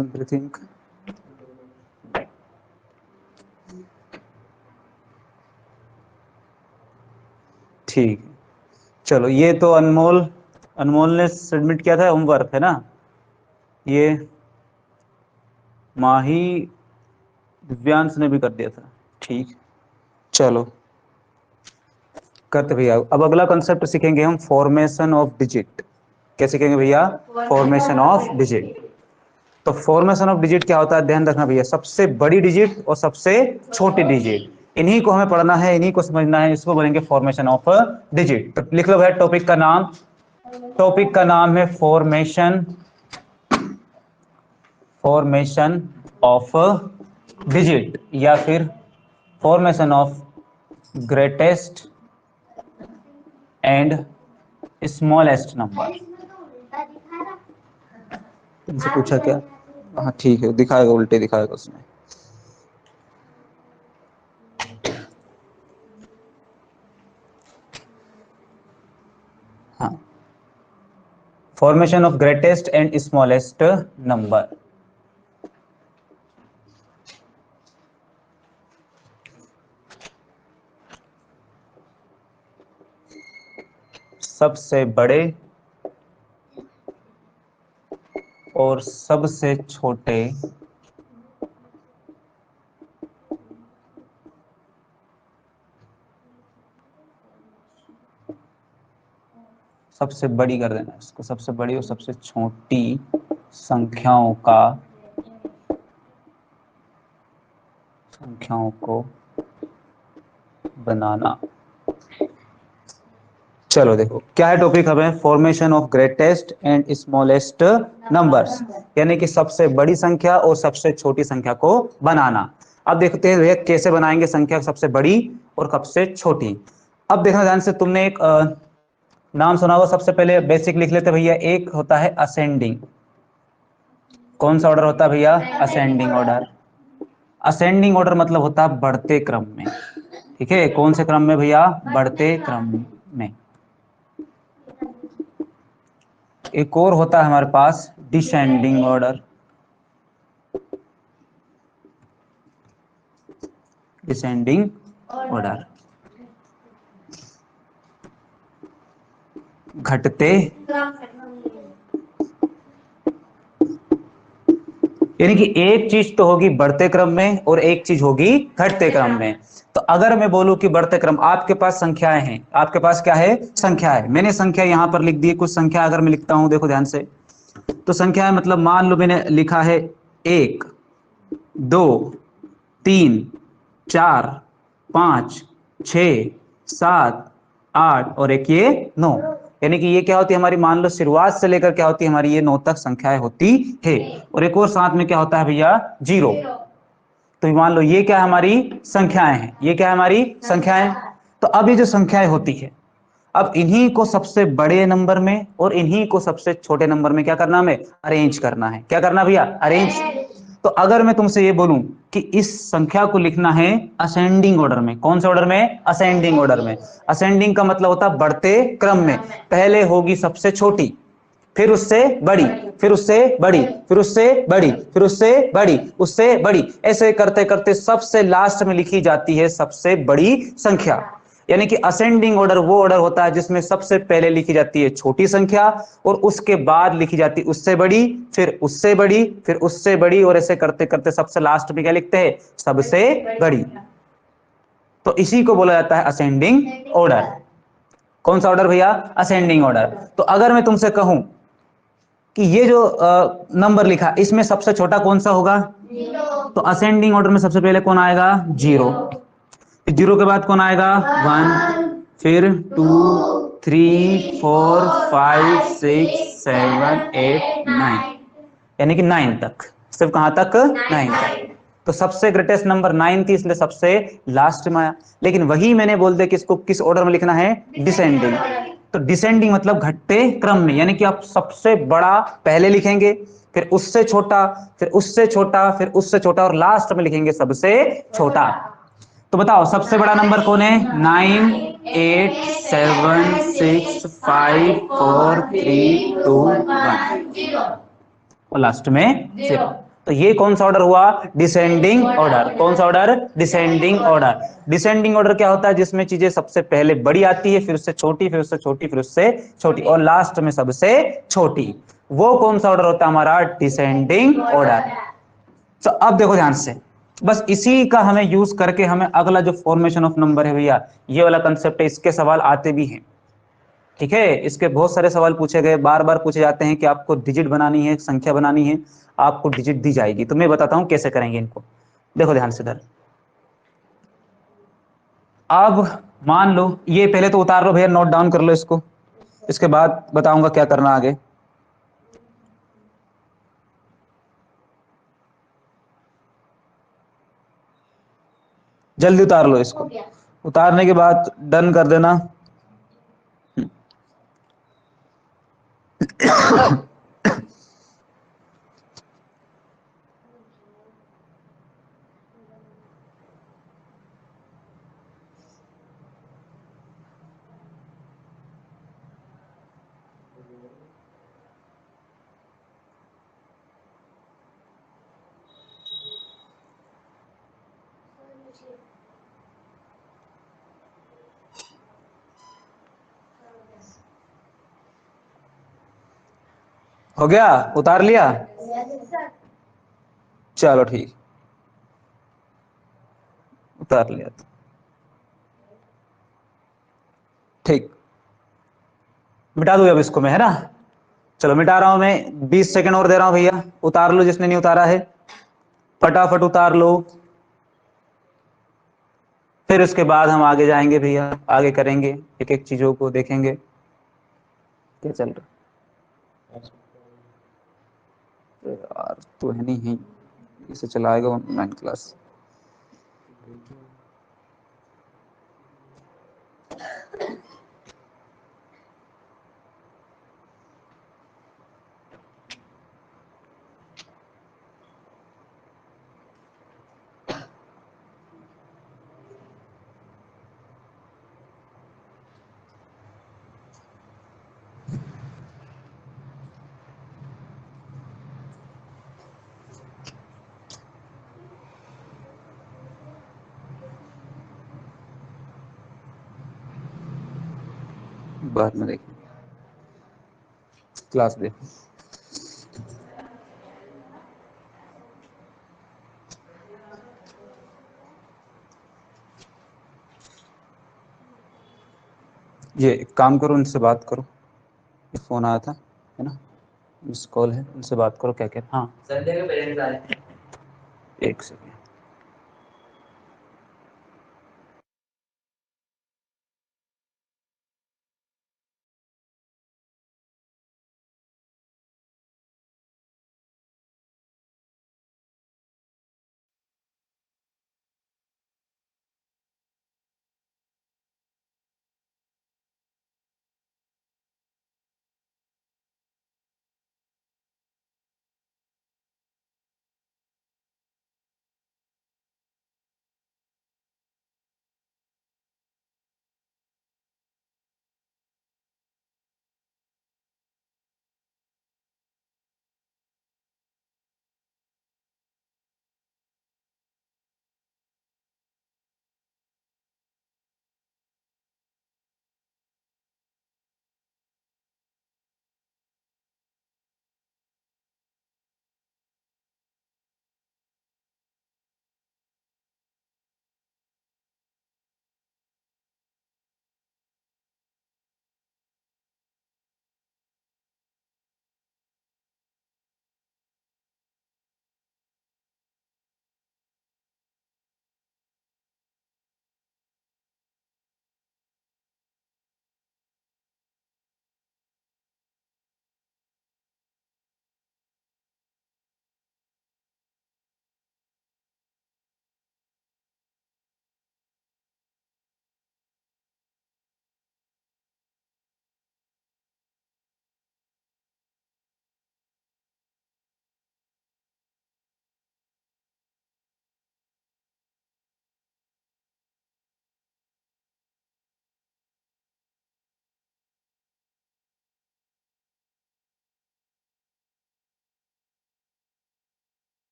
Simply think. ठीक, चलो ये तो अनमोल ने सबमिट किया था होमवर्क, है ना। ये माही दिव्यांश ने भी कर दिया था। ठीक, चलो करते भैया। अब अगला कंसेप्ट सीखेंगे हम, फॉर्मेशन ऑफ डिजिट। क्या सीखेंगे भैया? Formation of digit. तो फॉर्मेशन ऑफ डिजिट क्या होता है, ध्यान रखना भैया, सबसे बड़ी डिजिट और सबसे छोटी डिजिट, इन्हीं को हमें पढ़ना है, इन्हीं को समझना है, इसको बोलेंगे फॉर्मेशन ऑफ डिजिट। तो लिख लो भैया टॉपिक का नाम। टॉपिक का नाम है फॉर्मेशन ऑफ डिजिट, या फिर formation of greatest and smallest number. तुमसे पूछा क्या? हाँ ठीक है, दिखाएगा, उल्टे दिखाएगा उसमें। हाँ, formation of greatest and smallest number. सबसे बड़े और सबसे छोटे सबसे बड़ी कर देना इसको, सबसे बड़ी और सबसे छोटी संख्याओं को बनाना। चलो देखो क्या है टॉपिक, हमें formation of greatest and smallest numbers, यानी कि सबसे बड़ी संख्या और सबसे छोटी संख्या को बनाना। अब देखते हैं भैया कैसे बनाएंगे संख्या सबसे बड़ी और सबसे छोटी। अब देखना ध्यान से, तुमने एक नाम सुना होगा, सबसे पहले बेसिक लिख लेते भैया। एक होता है असेंडिंग। कौन सा ऑर्डर होता है भैया? Ascending order. असेंडिंग ऑर्डर मतलब होता है बढ़ते क्रम में। ठीक है, कौन से क्रम में भैया? बढ़ते क्रम में। एक और होता है हमारे पास डिसेंडिंग ऑर्डर। डिसेंडिंग ऑर्डर घटते, यानी कि एक चीज तो होगी बढ़ते क्रम में और एक चीज होगी घटते क्रम में। तो अगर मैं बोलूं कि बढ़ते क्रम, आपके पास संख्याएं हैं, आपके पास क्या है? संख्या है। मैंने संख्या यहां पर लिख दी। कुछ संख्या अगर मैं लिखता हूं, देखो ध्यान से, तो संख्या है मतलब मान लो मैंने लिखा है 1 2 3 4 5 6 7 8 और एक ये 9, यानी कि ये क्या होती है हमारी, मान लो शुरुआत से लेकर क्या होती है हमारी, ये 9 तक संख्याएं होती है। और एक और साथ में क्या होता है भैया? 0। तो मान लो ये क्या है हमारी? संख्याएं हैं। ये क्या है हमारी? संख्याएं। तो अब ये जो संख्याएं होती है, अब इन्हीं को सबसे बड़े नंबर में और इन्हीं को सबसे छोटे नंबर में क्या करना, हमें अरेंज करना है। क्या करना भैया? अरेंज। तो अगर मैं तुमसे ये बोलूं कि इस संख्या को लिखना है असेंडिंग ऑर्डर में, कौन से ऑर्डर में? असेंडिंग ऑर्डर में। असेंडिंग का मतलब होता है बढ़ते क्रम में। पहले होगी सबसे छोटी, फिर उससे बड़ी, फिर उससे बड़ी, फिर उससे बड़ी, फिर उससे बड़ी, उससे बड़ी, ऐसे करते करते सबसे लास्ट में लिखी जाती है सबसे बड़ी संख्या। यानी कि असेंडिंग ऑर्डर वो ऑर्डर होता है जिसमें सबसे पहले लिखी जाती है छोटी संख्या और उसके बाद लिखी जाती है उससे बड़ी, फिर उससे बड़ी, फिर उससे बड़ी, और ऐसे करते करते सबसे लास्ट में क्या लिखते हैं? सबसे बड़ी। तो इसी को बोला जाता है असेंडिंग ऑर्डर। कौन सा ऑर्डर भैया? Ascending order. तो अगर मैं तुमसे कहूं कि ये जो नंबर लिखा, इसमें सबसे छोटा कौन सा होगा? 0। तो असेंडिंग ऑर्डर में सबसे पहले कौन आएगा? 0। 0 के बाद कौन आएगा? 1, फिर 2 3 4 5 6 7 8 9, यानी कि 9 तक। सिर्फ कहां तक? 9 तक। तो सबसे ग्रेटेस्ट नंबर 9 थी, इसलिए सबसे लास्ट में आया। लेकिन वही मैंने बोल दिया कि इसको किस ऑर्डर में लिखना है? डिसेंडिंग। तो डिसेंडिंग मतलब घटते क्रम में, यानी कि आप सबसे बड़ा पहले लिखेंगे, फिर उससे छोटा, फिर उससे छोटा, फिर उससे छोटा, और लास्ट में लिखेंगे सबसे छोटा। तो बताओ सबसे बड़ा नंबर कौन है? 9 8 7 6 5 4 3 2 1, और लास्ट में 0। तो ये कौन सा ऑर्डर हुआ? Descending order. कौन सा order? Descending order. Descending order क्या होता है? जिसमें चीजें सबसे पहले बड़ी आती है, फिर उससे छोटी, फिर उससे छोटी, फिर उससे छोटी, और लास्ट में सबसे छोटी। वो कौन सा ऑर्डर होता है हमारा? Descending order. तो अब देखो ध्यान से, बस इसी का हमें यूज करके हमें अगला जो फॉर्मेशन ऑफ नंबर है भैया, ये वाला कंसेप्ट है, इसके सवाल आते भी हैं। ठीक है, इसके बहुत सारे सवाल पूछे गए, बार बार पूछे जाते हैं कि आपको डिजिट बनानी है, संख्या बनानी है, आपको डिजिट दी जाएगी। तो मैं बताता हूं कैसे करेंगे इनको। देखो ध्यान से इधर। अब मान लो, ये पहले तो उतार लो भैया, नोट डाउन कर लो इसको, इसके बाद बताऊंगा क्या करना आगे। जल्दी उतार लो इसको। उतारने के बाद डन कर देना। हो गया? उतार लिया? चलो ठीक, उतार लिया तो ठीक। मिटा दूं अब इसको मैं, है ना? चलो मिटा रहा हूं मैं, 20 सेकंड और दे रहा हूं भैया, उतार लो जिसने नहीं उतारा है, फटाफट उतार लो। फिर उसके बाद हम आगे जाएंगे भैया, आगे करेंगे, एक एक चीजों को देखेंगे क्या चल रहा है। यार तो है नहीं है, इसे चलाएगा ऑनलाइन क्लास। बाद में देखेंगे, क्लास देखो। ये एक काम करो, उनसे बात करो, फोन आया था, है ना, मिस कॉल है, उनसे बात करो क्या क्या। हाँ संजय के पेरेंट्स आए। एक सेकेंड।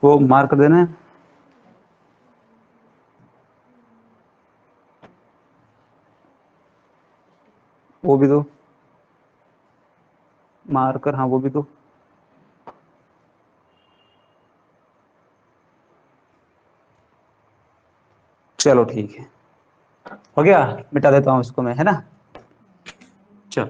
वो मार्क देना है, वो भी दो मार्कर, हाँ वो भी दो। चलो ठीक है, हो गया, मिटा देता हूं इसको मैं, है ना। चलो,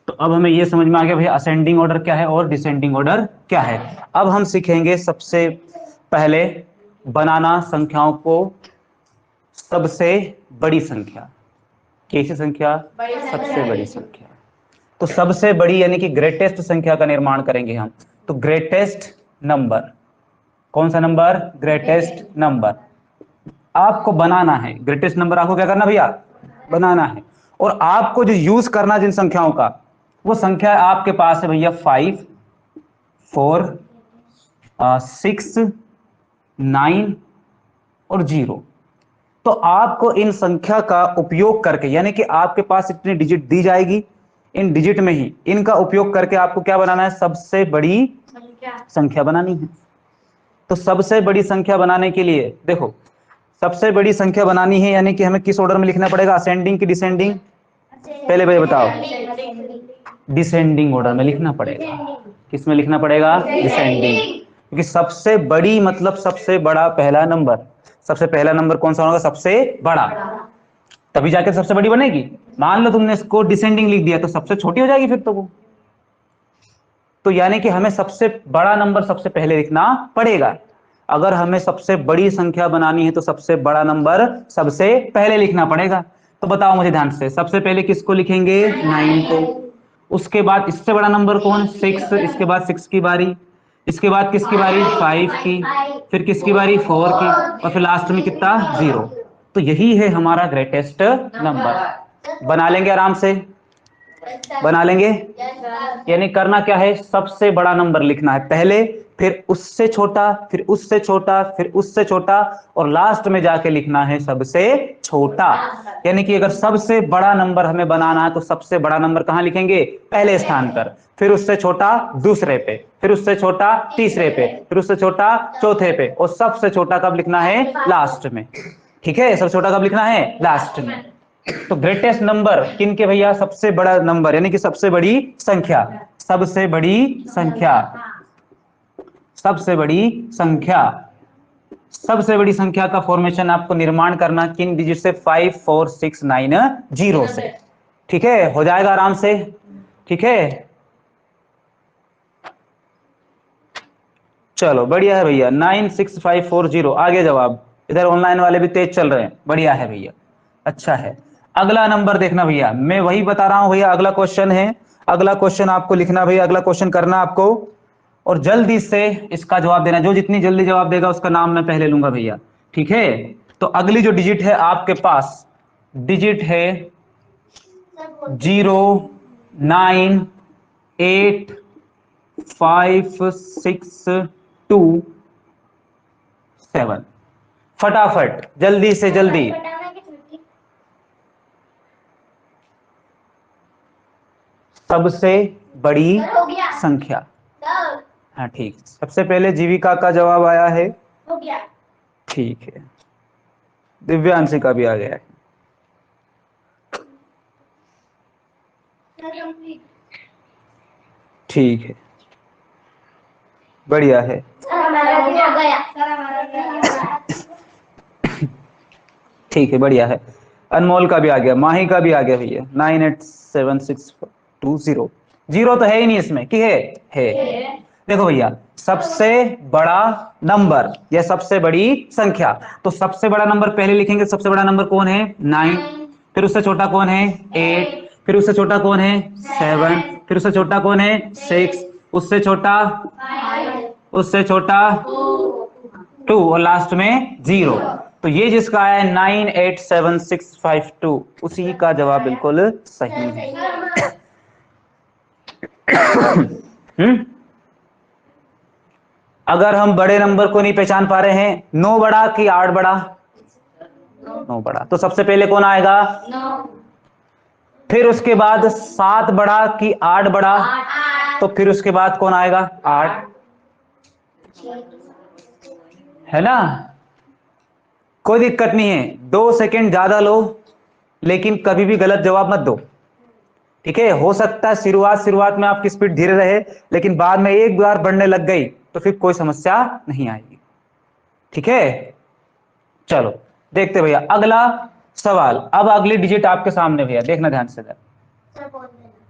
तो अब हमें ये समझ में आ गया भैया असेंडिंग ऑर्डर क्या है और डिसेंडिंग ऑर्डर क्या है। अब हम सीखेंगे सबसे पहले बनाना संख्याओं को सबसे बड़ी संख्या। कैसी संख्या? सबसे बड़ी संख्या। तो सबसे बड़ी यानी कि ग्रेटेस्ट संख्या का निर्माण करेंगे हम। तो ग्रेटेस्ट नंबर, कौन सा नंबर? ग्रेटेस्ट नंबर आपको बनाना है। ग्रेटेस्ट नंबर आपको क्या करना भैया? बनाना है। और आपको जो यूज करना जिन संख्याओं का, वो संख्या आपके पास है भैया 5, 4, 6, 9 और 0। तो आपको इन संख्या का उपयोग करके, यानी कि आपके पास इतनी डिजिट दी जाएगी, इन डिजिट में ही इनका उपयोग करके आपको क्या बनाना है? सबसे बड़ी संख्या बनानी है। तो सबसे बड़ी संख्या बनाने के लिए देखो, सबसे बड़ी संख्या बनानी है यानी कि हमें किस ऑर्डर में लिखना पड़ेगा? असेंडिंग की डिसेंडिंग? पहले भैया बताओ। डिसेंडिंग ऑर्डर में लिखना पड़ेगा। किस में लिखना पड़ेगा? डिसेंडिंग। क्योंकि सबसे बड़ी मतलब सबसे बड़ा पहला नंबर। सबसे पहला नंबर कौन सा होगा? सबसे बड़ा, तभी जाके सबसे बड़ी बनेगी। मान लो तुमने इसको डिसेंडिंग लिख दिया तो सबसे छोटी हो जाएगी फिर तो वो। तो यानी कि हमें सबसे बड़ा नंबर सबसे पहले लिखना पड़ेगा। अगर हमें सबसे बड़ी संख्या बनानी है तो सबसे बड़ा नंबर सबसे पहले लिखना पड़ेगा। तो बताओ मुझे ध्यान से, सबसे पहले किसको लिखेंगे? 9 को। उसके बाद इससे बड़ा नंबर कौन? 6। इसके बाद 6 की बारी। इसके बाद किसकी बारी? 5 की। फिर किसकी बारी? 4 की। और फिर लास्ट में कितना? 0। तो यही है हमारा ग्रेटेस्ट नंबर। बना लेंगे आराम से, बना लेंगे। यानी करना क्या है? सबसे बड़ा नंबर लिखना है पहले, फिर उससे छोटा, फिर उससे छोटा, फिर उससे छोटा, और लास्ट में जाके लिखना है सबसे छोटा। यानी कि अगर सबसे बड़ा नंबर हमें बनाना है तो सबसे बड़ा नंबर कहां लिखेंगे? पहले स्थान पर। फिर उससे छोटा दूसरे पे, फिर उससे छोटा तीसरे पे, फिर उससे छोटा चौथे पे, और सबसे छोटा कब लिखना है? लास्ट में। ठीक है, सबसे छोटा कब लिखना है? लास्ट में। तो ग्रेटेस्ट नंबर किन के भैया? सबसे बड़ा नंबर यानी कि सबसे बड़ी संख्या। सबसे बड़ी संख्या, सबसे बड़ी संख्या, सबसे बड़ी संख्या का फॉर्मेशन आपको निर्माण करना किन डिजिट से? 5, 4, 6, 9, 0 से। ठीक है, हो जाएगा आराम से। ठीक है, चलो बढ़िया है भैया। 96540 आगे जवाब। इधर ऑनलाइन वाले भी तेज चल रहे हैं, बढ़िया है भैया, अच्छा है। अगला नंबर देखना भैया, मैं वही बता रहा हूं भैया, अगला क्वेश्चन है। अगला क्वेश्चन आपको लिखना भैया, अगला क्वेश्चन करना आपको, और जल्दी से इसका जवाब देना। जो जितनी जल्दी जवाब देगा उसका नाम मैं पहले लूंगा भैया। ठीक है, तो अगली जो डिजिट है आपके पास, डिजिट है 0, 9, 8, 5, 6, 2, 7। फटाफट जल्दी से जल्दी। सबसे बड़ी संख्या। हाँ ठीक, सबसे पहले जीविका का जवाब आया है। हो गया। ठीक है, दिव्यांशी का भी आ गया है। ठीक है, बढ़िया है। ठीक है, बढ़िया है। अनमोल का भी आ गया, माही का भी आ गया भैया। 987620। 0 तो है ही नहीं इसमें, कि है। देखो भैया, सबसे बड़ा नंबर या सबसे बड़ी संख्या, तो सबसे बड़ा नंबर पहले लिखेंगे। सबसे बड़ा नंबर कौन है? 9। फिर उससे छोटा कौन है? 8। फिर उससे छोटा कौन है? 7। फिर उससे छोटा कौन है? 6। उससे छोटा, उससे छोटा 2, और लास्ट में 0। तो ये जिसका है 987652, उसी का जवाब बिल्कुल सही है। अगर हम बड़े नंबर को नहीं पहचान पा रहे हैं, 9 बड़ा कि 8 बड़ा? 9 बड़ा, तो सबसे पहले कौन आएगा? 9। फिर उसके बाद 7 बड़ा कि 8 बड़ा? तो फिर उसके बाद कौन आएगा? 8। है ना, कोई दिक्कत नहीं है, 2 सेकेंड ज्यादा लो, लेकिन कभी भी गलत जवाब मत दो। ठीक है, हो सकता है शुरुआत में आपकी स्पीड धीरे रहे, लेकिन बाद में एक बार बढ़ने लग गई तो फिर कोई समस्या नहीं आएगी। ठीक है, चलो देखते भैया अगला सवाल। अब अगली डिजिट आपके सामने भैया, देखना ध्यान से।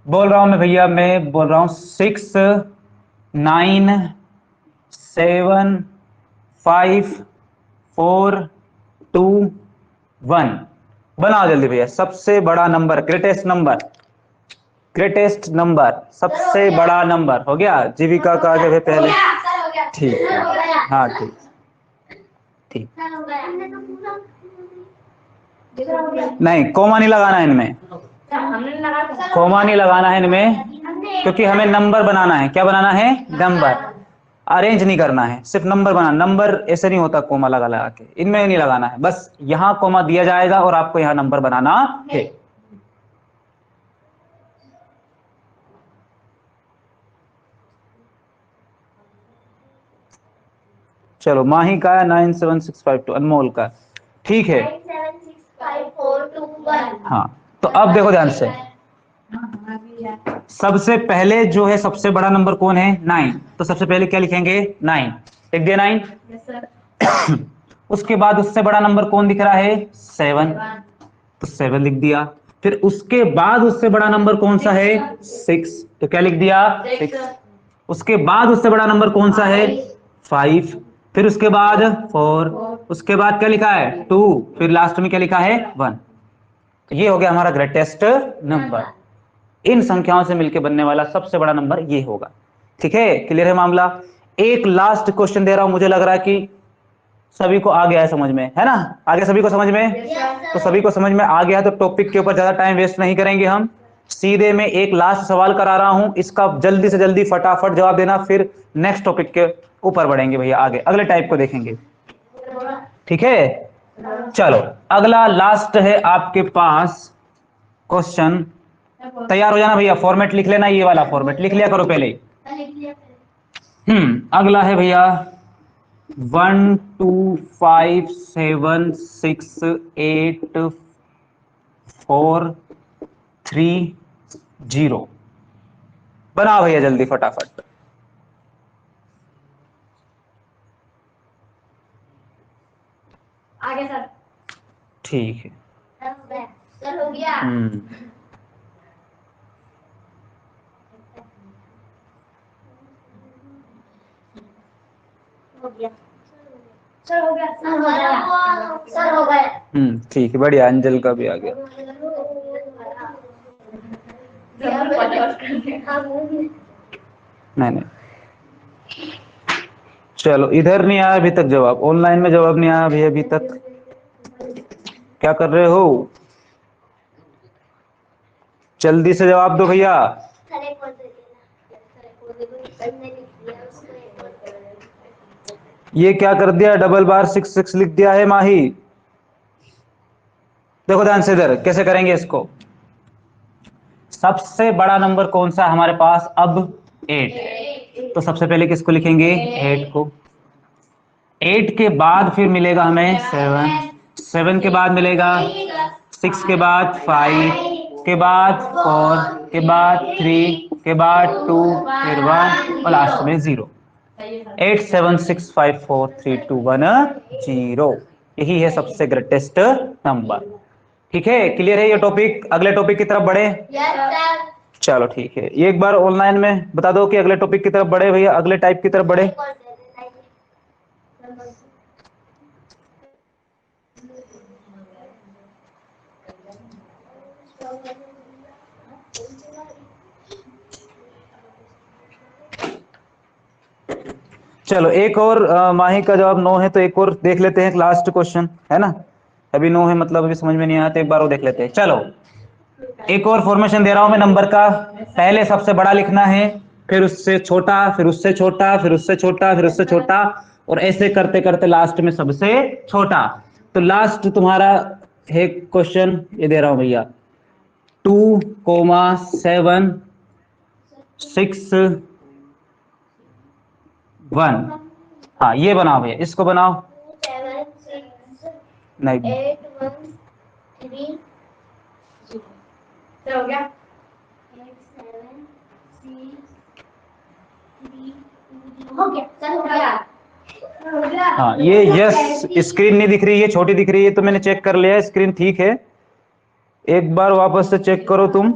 बोल रहा हूं मैं भैया, मैं बोल रहा हूं 6 9 7 5 4 2 1। बनाओ जल्दी भैया, सबसे बड़ा नंबर, ग्रेटेस्ट नंबर, सबसे बड़ा नंबर हो गया। जीविका का आगे पहले, ठीक है, हाँ ठीक ठीक। नहीं, कोमा नहीं लगाना है इनमें, कोमा नहीं लगाना है इनमें, क्योंकि हमें नंबर बनाना है। क्या बनाना है? नंबर, अरेंज नहीं करना है, सिर्फ नंबर बनाना। नंबर ऐसे नहीं होता कोमा लगा लगा के, इनमें नहीं लगाना है, बस यहां कोमा दिया जाएगा और आपको यहां नंबर बनाना है। चलो, माही का 97652, अनमोल का, ठीक है। 9765421। हाँ, तो अब देखो ध्यान से, सबसे पहले जो है सबसे बड़ा नंबर कौन है? 9। तो सबसे पहले क्या लिखेंगे? 9, लिख दिया 9। उसके बाद उससे बड़ा नंबर कौन दिख रहा है? 7, तो 7 लिख दिया। फिर उसके बाद उससे बड़ा नंबर कौन सा है? 6, तो क्या लिख दिया? 6। उसके बाद उससे बड़ा नंबर कौन सा है? 5। फिर उसके बाद 4, उसके बाद क्या लिखा है? 2, फिर लास्ट में क्या लिखा है? 1। तो ये हो गया हमारा ग्रेटेस्ट नंबर। इन संख्याओं से मिलकर बनने वाला सबसे बड़ा नंबर ये होगा। ठीक है, क्लियर है मामला? एक लास्ट क्वेश्चन दे रहा हूं, मुझे लग रहा है कि सभी को आ गया है समझ में, है ना? आगे सभी को समझ में? तो सभी को समझ में आ गया है, तो टॉपिक के ऊपर ज्यादा टाइम वेस्ट नहीं करेंगे हम, सीधे मैं एक लास्ट सवाल करा रहा हूं, इसका जल्दी से जल्दी फटाफट जवाब देना, फिर नेक्स्ट टॉपिक के ऊपर बढ़ेंगे भैया, आगे अगले टाइप को देखेंगे। ठीक है, चलो अगला लास्ट है आपके पास क्वेश्चन। तैयार हो जाना भैया, फॉर्मेट लिख लेना, ये वाला फॉर्मेट लिख लिया करो पहले। अगला है भैया 1 2 5 7 6 8 4 3 0। बनाओ भैया जल्दी फटाफट। आगे सर, ठीक है, सर हो गया। सर हो गया, सर हो गया। ठीक है, बढ़िया, अंजल का भी आ गया। नहीं नहीं, चलो इधर नहीं आया अभी तक जवाब, ऑनलाइन में जवाब नहीं आया अभी तक। क्या कर रहे हो? जल्दी से जवाब दो भैया। ये क्या कर दिया? डबल बार 6 6 लिख दिया है माही। देखो ध्यान से इधर, कैसे करेंगे इसको? सबसे बड़ा नंबर कौन सा हमारे पास अब? 8। तो सबसे पहले किसको लिखेंगे? 8 को। 8 के बाद फिर मिलेगा हमें 7, 7 के बाद मिलेगा 6, के बाद 5, के बाद 4, के बाद 3, के बाद 2, फिर 1 और लास्ट में 0। 8 7 6 5 4 3 2 1 0। यही है सबसे ग्रेटेस्ट नंबर। ठीक है, क्लियर है ये टॉपिक? अगले टॉपिक की तरफ बढ़े? चलो ठीक है, एक बार ऑनलाइन में बता दो कि अगले टॉपिक की तरफ बढ़े भैया, अगले टाइप की तरफ बढ़े। चलो एक और, माही का जवाब 9 है, तो एक और देख लेते हैं, लास्ट क्वेश्चन है ना। अभी 9 है, मतलब अभी समझ में नहीं आया, तो एक बार वो देख लेते हैं। चलो एक और फॉर्मेशन दे रहा हूं मैं नंबर का। पहले सबसे बड़ा लिखना है, फिर उससे छोटा, फिर उससे छोटा, फिर उससे छोटा, फिर उससे छोटा, और ऐसे करते करते लास्ट में सबसे छोटा। तो लास्ट तुम्हारा है क्वेश्चन, ये दे रहा हूं भैया, 2, 7, 6, 1। हाँ ये बनाओ भैया, इसको बनाओ। 7 6 नहीं 8 1 3 हो गया 8 7 6 3 हो गया सर, हो गया। हाँ ये यस, स्क्रीन नहीं दिख रही है, छोटी दिख रही है, तो मैंने चेक कर लिया, स्क्रीन ठीक है। एक बार वापस से चेक करो तुम,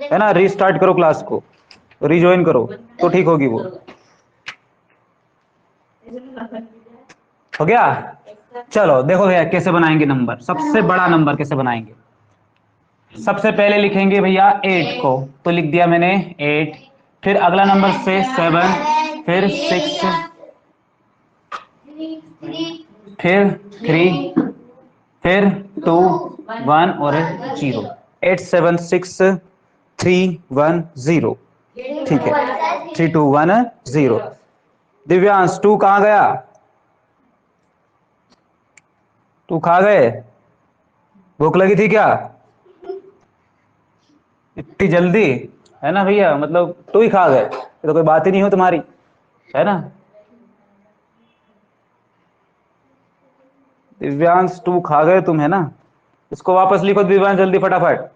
है ना, रीस्टार्ट करो क्लास को, रिज्वाइन करो तो ठीक होगी वो। हो गया? चलो देखो भैया कैसे बनाएंगे नंबर, सबसे बड़ा नंबर कैसे बनाएंगे। सबसे पहले लिखेंगे भैया 8 को, तो लिख दिया मैंने 8, फिर अगला नंबर से 7, फिर 6, फिर 3, फिर 2 1 और 0। 8 7 6 3 1 0। ठीक है, 3 2 1 0। दिव्यांश 2 कहाँ गया? 2 खा गए? भूख लगी थी क्या इतनी जल्दी? है ना भैया, मतलब 2 ही खा गए, ये तो कोई बात ही नहीं हो तुम्हारी, है ना। दिव्यांश 2 खा गए तुम, है ना। इसको वापस लिखो दिव्यांश, जल्दी फटाफट।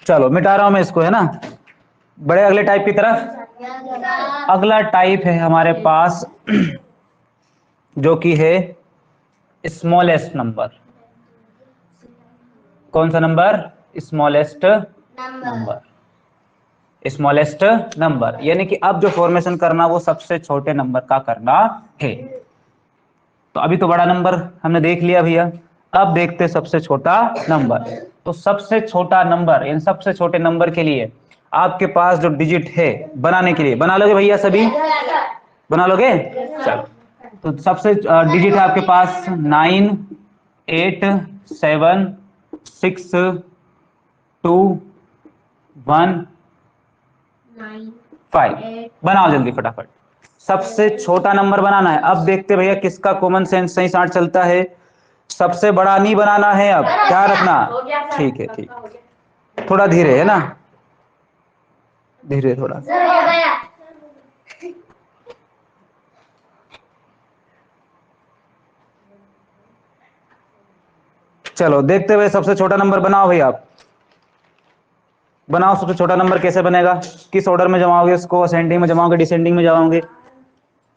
चलो मिटा रहा हूं मैं इसको, है ना। बड़े अगले टाइप की तरफ। अगला टाइप है हमारे पास जो कि है स्मॉलेस्ट नंबर। कौन सा number? Smallest number. Smallest number यानी कि अब जो फॉर्मेशन करना वो सबसे छोटे नंबर का करना है। तो अभी तो बड़ा नंबर हमने देख लिया भैया, अब देखते सबसे छोटा नंबर। तो सबसे छोटा नंबर, इन सबसे छोटे नंबर के लिए आपके पास जो डिजिट है बनाने के लिए, बना लोगे भैया सभी? बना लोगे? चलो, तो सबसे डिजिट है आपके पास 9 8 7 6 2 1 5। बनाओ जल्दी फटाफट, सबसे छोटा नंबर बनाना है। अब देखते भैया किसका कॉमन सेंस सही साथ चलता है। सबसे बड़ा नहीं बनाना है, अब क्या रखना। ठीक है, ठीक, थोड़ा धीरे, है ना, धीरे थोड़ा। चलो देखते हुए सबसे छोटा नंबर बनाओ भैया, आप बनाओ। सबसे छोटा नंबर कैसे बनेगा, किस ऑर्डर में जमाओगे उसको, असेंडिंग में जमाओगे, डिसेंडिंग में जमाओगे?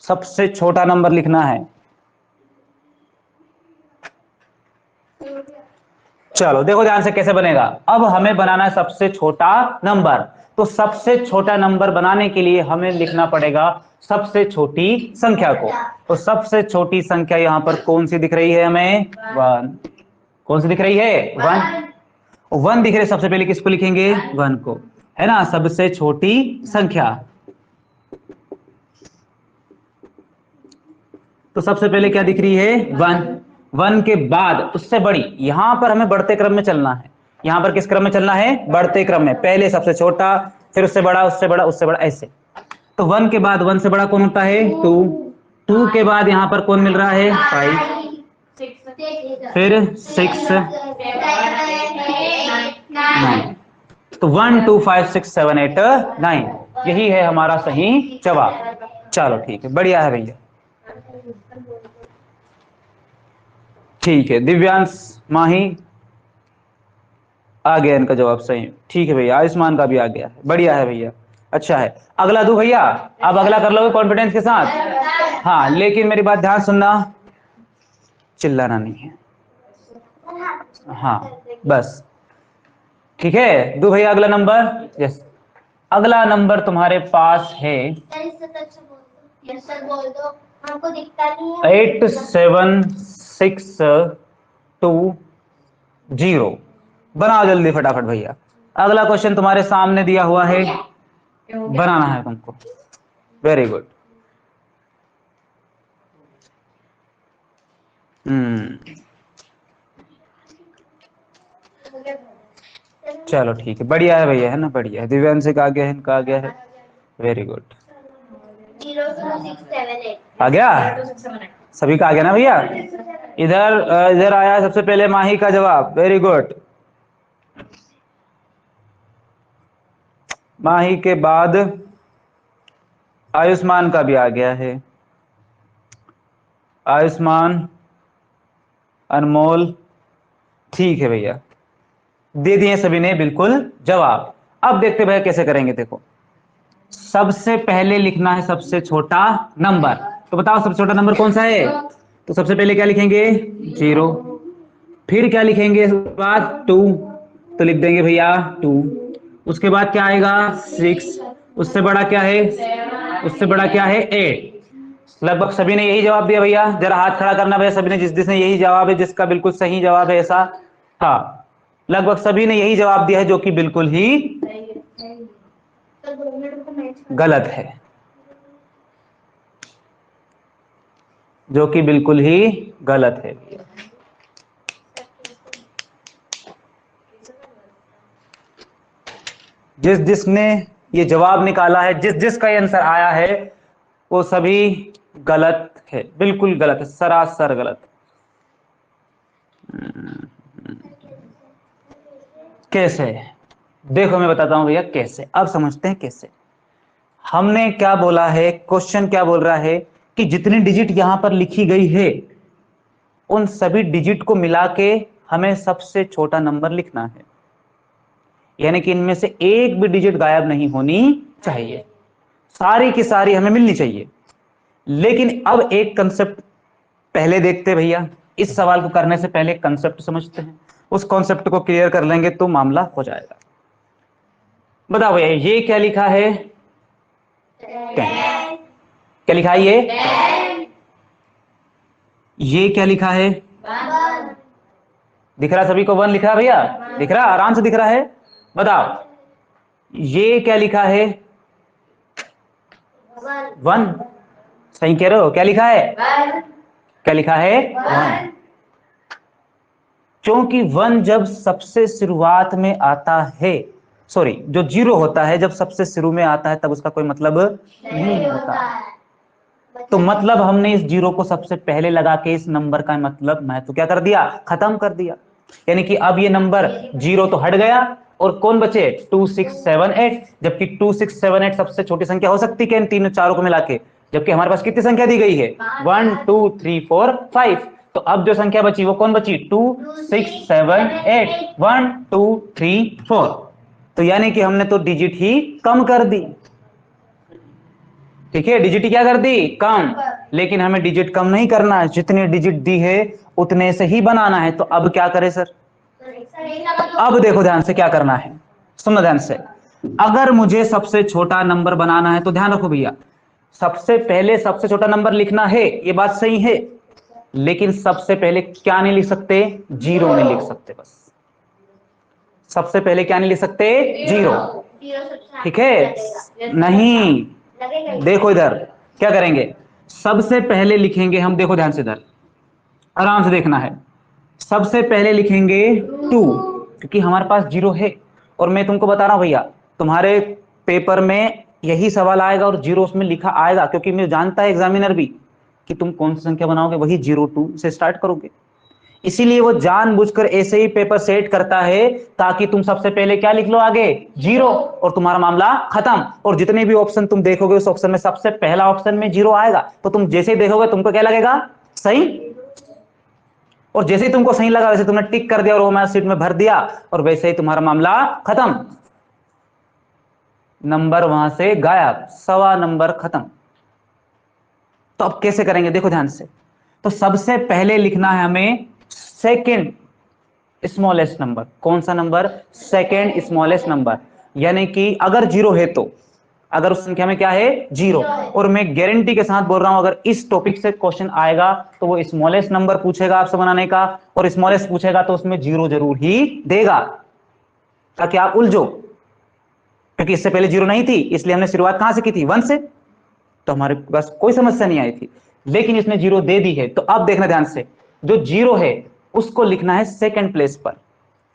सबसे छोटा नंबर लिखना है। चलो देखो ध्यान से कैसे बनेगा। अब हमें बनाना है सबसे छोटा नंबर, तो सबसे छोटा नंबर बनाने के लिए हमें लिखना पड़ेगा सबसे छोटी संख्या को। तो सबसे छोटी संख्या यहां पर कौन सी दिख रही है हमें? 1। कौन सी दिख रही है? 1। 1 दिख रही है, सबसे पहले किसको लिखेंगे? 1 को, है ना, सबसे छोटी संख्या। तो सबसे पहले क्या दिख रही है? 1। 1 के बाद उससे बड़ी, यहां पर हमें बढ़ते क्रम में चलना है। यहां पर किस क्रम में चलना है? बढ़ते क्रम में, पहले सबसे छोटा, फिर उससे बड़ा, उससे बड़ा, उससे बड़ा, ऐसे। तो 1 के बाद 1 से बड़ा कौन होता है? 2। 2 के बाद यहां पर कौन मिल रहा है? 5, फिर 6, 9। तो 1 2 5 6 7 8 9, यही है हमारा सही जवाब। चलो ठीक है, बढ़िया है भैया। ठीक है, दिव्यांश माही आ गया, इनका जवाब सही। ठीक है भैया, आयुष्मान का भी आ गया है, बढ़िया है भैया, अच्छा है। अगला दो भैया, अब अगला कर लोगे कॉन्फिडेंस के साथ। हाँ लेकिन मेरी बात ध्यान सुनना, चिल्लाना नहीं है। हाँ बस, ठीक है। दो भैया अगला नंबर। यस, अगला नंबर तुम्हारे पास है 8 7 6 2 0। बनाओ जल्दी फटाफट भैया, अगला क्वेश्चन तुम्हारे सामने दिया हुआ है, बनाना है तुमको। Very good. चलो ठीक है, बढ़िया है भैया, है ना, बढ़िया है। दिव्यांश का आ गया है, इनका आ गया है, वेरी गुड। 0 2 6 7 8 आ गया, सभी का आ गया ना भैया। इधर इधर आया सबसे पहले माही का जवाब, वेरी गुड। माही के बाद आयुष्मान का भी आ गया है। आयुष्मान, अनमोल, ठीक है भैया, दे दिए सभी ने बिल्कुल जवाब। अब देखते भैया कैसे करेंगे। देखो, सबसे पहले लिखना है सबसे छोटा नंबर। तो बताओ सबसे छोटा नंबर कौन सा है? तो सबसे पहले क्या लिखेंगे? 0। फिर क्या लिखेंगे? उसके बाद 2, तो लिख देंगे भैया 2। उसके बाद क्या आएगा? 6। उससे बड़ा क्या है? उससे बड़ा क्या है? 8। लगभग सभी ने यही जवाब दिया भैया। जरा हाथ खड़ा करना भैया सभी ने, जिसने यही जवाब है, जिसका बिल्कुल सही जवाब है ऐसा। हाँ, लगभग सभी ने यही जवाब दिया है, जो कि बिल्कुल ही गलत है, जो कि बिल्कुल ही गलत है। जिस जिसने ये जवाब निकाला है, जिस जिसका ये आंसर आया है, वो सभी गलत है, बिल्कुल गलत है, सरासर गलत। कैसे? देखो मैं बताता हूं भैया कैसे। अब समझते हैं कैसे। हमने क्या बोला है, क्वेश्चन क्या बोल रहा है कि जितनी डिजिट यहां पर लिखी गई है, उन सभी डिजिट को मिला के हमें सबसे छोटा नंबर लिखना है। यानी कि इनमें से एक भी डिजिट गायब नहीं होनी चाहिए, सारी की सारी हमें मिलनी चाहिए। लेकिन अब एक कंसेप्ट पहले देखते भैया। इस सवाल को करने से पहले कंसेप्ट समझते हैं, उस कॉन्सेप्ट को क्लियर कर लेंगे तो मामला हो जाएगा। बताओ भैया, ये क्या लिखा है? 10। क्या लिखा है ये क्या लिखा है? दिख रहा सभी को? 1 लिखा है भैया? दिख रहा? आराम से दिख रहा है। बताओ ये क्या लिखा है? 1। सही कह रहे हो? क्या लिखा है? क्या लिखा है? 1। क्योंकि 1 जब सबसे शुरुआत में आता है, सॉरी, जो 0 होता है जब सबसे शुरू में आता है, तब उसका कोई मतलब नहीं होता। तो मतलब हमने इस 0 को सबसे पहले लगा के इस नंबर का मतलब मैं तो क्या कर दिया? खत्म कर दिया। यानी कि अब ये नंबर 0 तो हट गया, और कौन बचे? 2 6 7 8। जबकि 2 6 7 8 सबसे छोटी संख्या हो सकती है इन तीनों चारों को मिला के। जबकि हमारे पास कितनी संख्या दी गई है? 1 2 3 4 5। तो अब जो संख्या बची वो कौन बची? 2 6 7 8। 1 2 3 4। तो यानी कि हमने तो डिजिट ही कम कर दी। ठीक है, डिजिट क्या कर दी? कम। लेकिन हमें डिजिट कम नहीं करना है, जितनी डिजिट दी है उतने से ही बनाना है। तो अब क्या करें सर? अब देखो ध्यान से क्या करना है, सुनो ध्यान से। अगर मुझे सबसे छोटा नंबर बनाना है तो ध्यान रखो भैया, सबसे पहले सबसे छोटा नंबर लिखना है, ये बात सही है। लेकिन सबसे पहले क्या नहीं लिख सकते? 0 नहीं लिख सकते। बस सबसे पहले क्या नहीं लिख सकते? 0। ठीक है? नहीं, देखो इधर क्या करेंगे। सबसे पहले लिखेंगे हम, देखो ध्यान से इधर, आराम से देखना है। सबसे पहले लिखेंगे 2, क्योंकि हमारे पास 0 है। और मैं तुमको बता रहा हूं भैया, तुम्हारे पेपर में यही सवाल आएगा और 0 उसमें लिखा आएगा, क्योंकि मैं जानता है एग्जामिनर भी कि तुम कौन सी संख्या बनाओगे, वही 0 2 से स्टार्ट करोगे। इसीलिए वो जानबूझकर ऐसे ही पेपर सेट करता है ताकि तुम सबसे पहले क्या लिख लो? आगे 0, और तुम्हारा मामला खत्म। और जितने भी ऑप्शन तुम देखोगे उस ऑप्शन में सबसे पहला ऑप्शन में 0 आएगा, तो तुम जैसे ही देखोगे तुमको क्या लगेगा? सही। और जैसे ही तुमको सही लगा वैसे तुमने टिक कर दिया और वो मैच सीट में भर दिया, और वैसे ही तुम्हारा मामला खत्म, नंबर वहां से गायब, सवा नंबर खत्म। तो अब कैसे करेंगे? देखो ध्यान से। तो सबसे पहले लिखना है हमें सेकंड स्मॉलेस्ट नंबर। कौन सा नंबर? Second smallest number. यानी कि अगर 0 है तो, अगर उस संख्या में क्या है? 0। और मैं गारंटी के साथ बोल रहा हूं, अगर इस टॉपिक से क्वेश्चन आएगा तो वो स्मॉलेस्ट नंबर पूछेगा आपसे बनाने का, और स्मॉलेस्ट पूछेगा तो उसमें 0 जरूर ही देगा, ताकि आप उलझो। क्योंकि इससे पहले 0 नहीं थी, इसलिए हमने शुरुआत कहां से की थी? 1 से। तो हमारे पास कोई समस्या नहीं आई थी। लेकिन इसने 0 दे दी है, तो अब देखना ध्यान से, जो 0 है उसको लिखना है सेकंड प्लेस पर।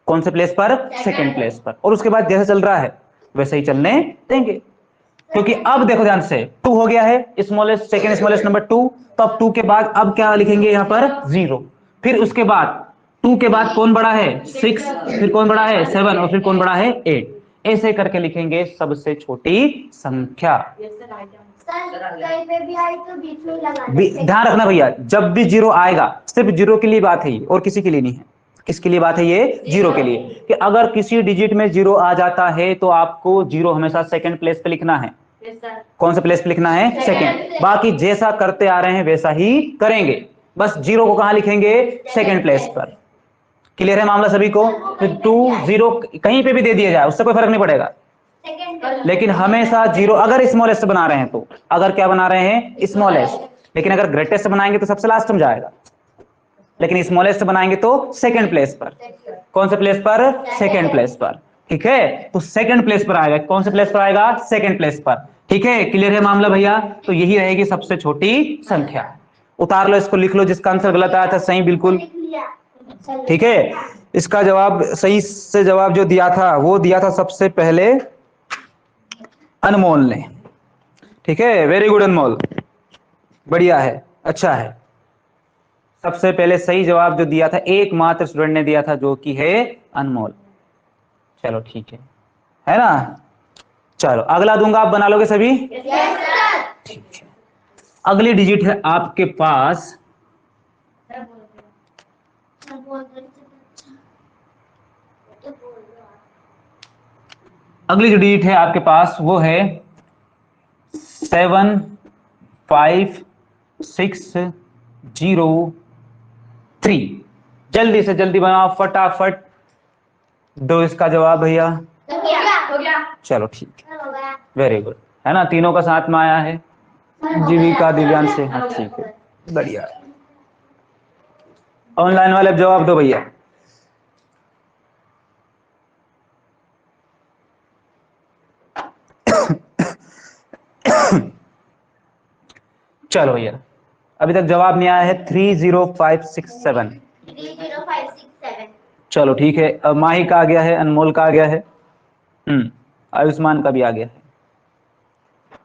कौन से प्लेस पर? सेकंड प्लेस पर। और उसके बाद जैसे चल रहा है वैसे ही चलने देंगे। क्योंकि अब देखो ध्यान से, 2 हो गया है स्मॉलेस्ट, सेकंड स्मॉलेस्ट नंबर 2। तो अब 2 के बाद अब क्या लिखेंगे यहां पर? 0। फिर उसके बाद 2 के बाद कौन बड़ा है? 6। फिर कौन बड़ा है? 7। और फिर कौन बड़ा है? 8। ऐसे करके लिखेंगे सबसे छोटी संख्या। सर कहीं पे भी आई तो बीच में लगा देते। ध्यान रखना भैया, जब भी जीरो आएगा, सिर्फ जीरो के लिए बात है ये, और किसी के लिए नहीं है। किसके लिए बात है ये? जीरो के लिए। कि अगर किसी डिजिट में जीरो आ जाता है तो आपको जीरो हमेशा सेकंड प्लेस पे लिखना है। कौन सा प्लेस पे लिखना है? सेकंड। बाकी जैसा करते आ रहे हैं वैसा ही करेंगे, बस जीरो को कहां लिखेंगे? सेकंड प्लेस पर। क्लियर है मामला सभी को? फिर 2 0 कहीं पे भी दे दिया जाए उससे कोई फर्क नहीं पड़ेगा, लेकिन हमेशा जीरो अगर स्मॉलेस्ट बना रहे हैं तो। अगर क्या बना रहे हैं? स्मॉलेस्ट। लेकिन अगर ग्रेटेस्ट बनाएंगे तो सबसे लास्ट में जाएगा, लेकिन स्मॉलेस्ट बनाएंगे तो सेकंड प्लेस पर। कौन से प्लेस पर? सेकंड प्लेस पर। ठीक है, तो सेकंड प्लेस पर आएगा। कौन से प्लेस पर आएगा? सेकंड प्लेस पर। ठीक है, क्लियर है मामला भैया? तो यही रहेगी सबसे छोटी संख्या। उतार लो इसको, लिख लो जिसका आंसर गलत आया था सही बिल्कुल। ठीक है, इसका जवाब सही से जवाब जो दिया था वो दिया था सबसे पहले अनमोल ने। ठीक है, वेरी गुड अनमोल, बढ़िया है, अच्छा है। सबसे पहले सही जवाब जो दिया था एकमात्र स्टूडेंट ने दिया था, जो कि है अनमोल। चलो ठीक है ना? चलो अगला दूंगा, आप बना लोगे सभी? ठीक है, अगली डिजिट है आपके पास अगली जो डिजिट है आपके पास वो है 7 5 6 0 3। जल्दी से जल्दी बनाओ फटाफट, दो इसका जवाब भैया। हो गया। चलो ठीक है, वेरी गुड, है ना? तीनों का साथ में आया है, जीविका दिव्यांश से। हाँ ठीक है, बढ़िया। ऑनलाइन वाले जवाब दो भैया। चलो भैया, अभी तक जवाब नहीं आया है। 30567। 30567। चलो ठीक है, अब माही का आ गया है, अनमोल का आ गया है, आयुष्मान का भी आ गया है।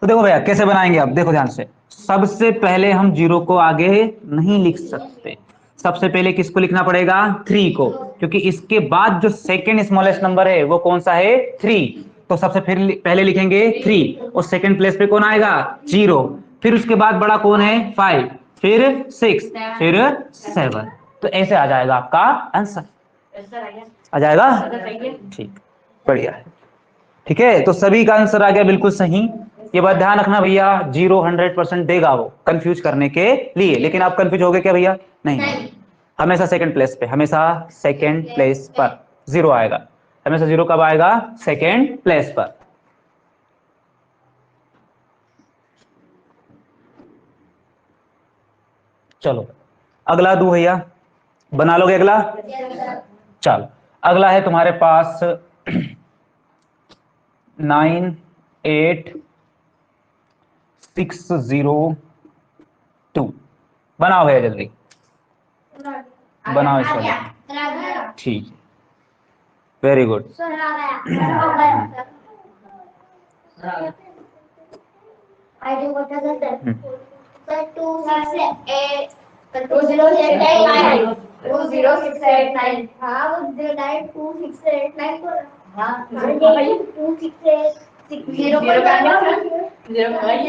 तो देखो भैया कैसे बनाएंगे आप, देखो ध्यान से। सबसे पहले हम जीरो को आगे नहीं लिख सकते, सबसे पहले किसको लिखना पड़ेगा? 3 को, क्योंकि इसके बाद जो सेकेंड स्मॉलेस्ट नंबर है वो कौन सा है? 3। तो सबसे फिर पहले लिखेंगे 3, और सेकेंड प्लेस पे कौन आएगा? जीरो। फिर उसके बाद बड़ा कौन है? 5, फिर 6, फिर 7। तो ऐसे आ जाएगा आपका आंसर, आ जाएगा? ठीक, बढ़िया है। ठीक है, तो सभी का आंसर आ गया बिल्कुल सही। ये बात ध्यान रखना भैया, जीरो 100% देगा वो कंफ्यूज करने के लिए। लेकिन आप कंफ्यूज हो गए क्या भैया? नहीं, हमेशा सेकंड प्लेस पे, हमेशा सेकंड प्लेस पर जीरो आएगा। हमेशा जीरो कब आएगा? सेकंड प्लेस पर। चलो अगला दो भैया, बना लोगे अगला? चलो अगला है तुम्हारे पास 9 8 6 0 2। बनाओ भैया जल्दी, बनाओ इसको। ठीक, वेरी गुड। आईडी बता दे सर। 268 20689 20689। हाँ वो 2689 को। हाँ 268 0 068।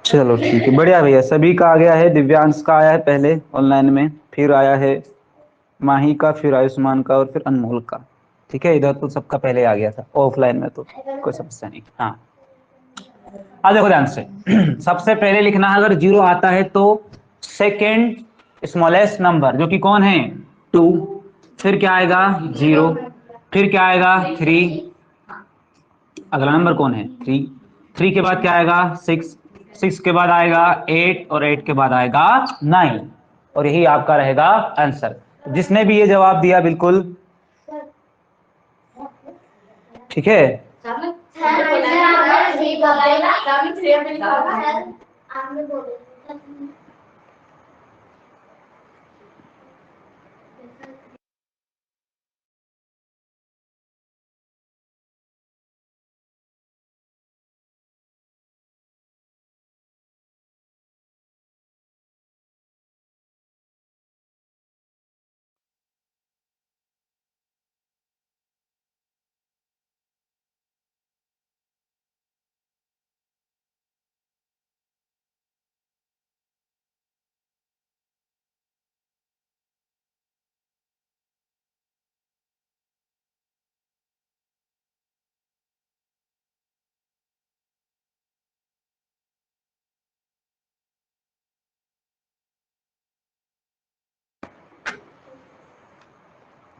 चलो ठीक है, बढ़िया भैया, सभी का आ गया है। दिव्यांश का आया है पहले ऑनलाइन में, फिर आया है माही का, फिर आयुष्मान का, और फिर अनमोल का। ठीक है, इधर तो सबका पहले आ गया था, ऑफलाइन में तो कोई समस्या नहीं। हाँ, अब देखो ध्यान से। सबसे पहले लिखना है, अगर जीरो आता है तो सेकेंड स्मॉलेस्ट नंबर, जो कि कौन है? 2। फिर क्या आएगा? 0। फिर क्या आएगा? 3। अगला नंबर कौन है? 3। 3 के बाद क्या आएगा? 6। 6 के बाद आएगा 8, और 8 के बाद आएगा 9। और यही आपका रहेगा आंसर। जिसने भी ये जवाब दिया बिल्कुल ठीक है। आपने बोले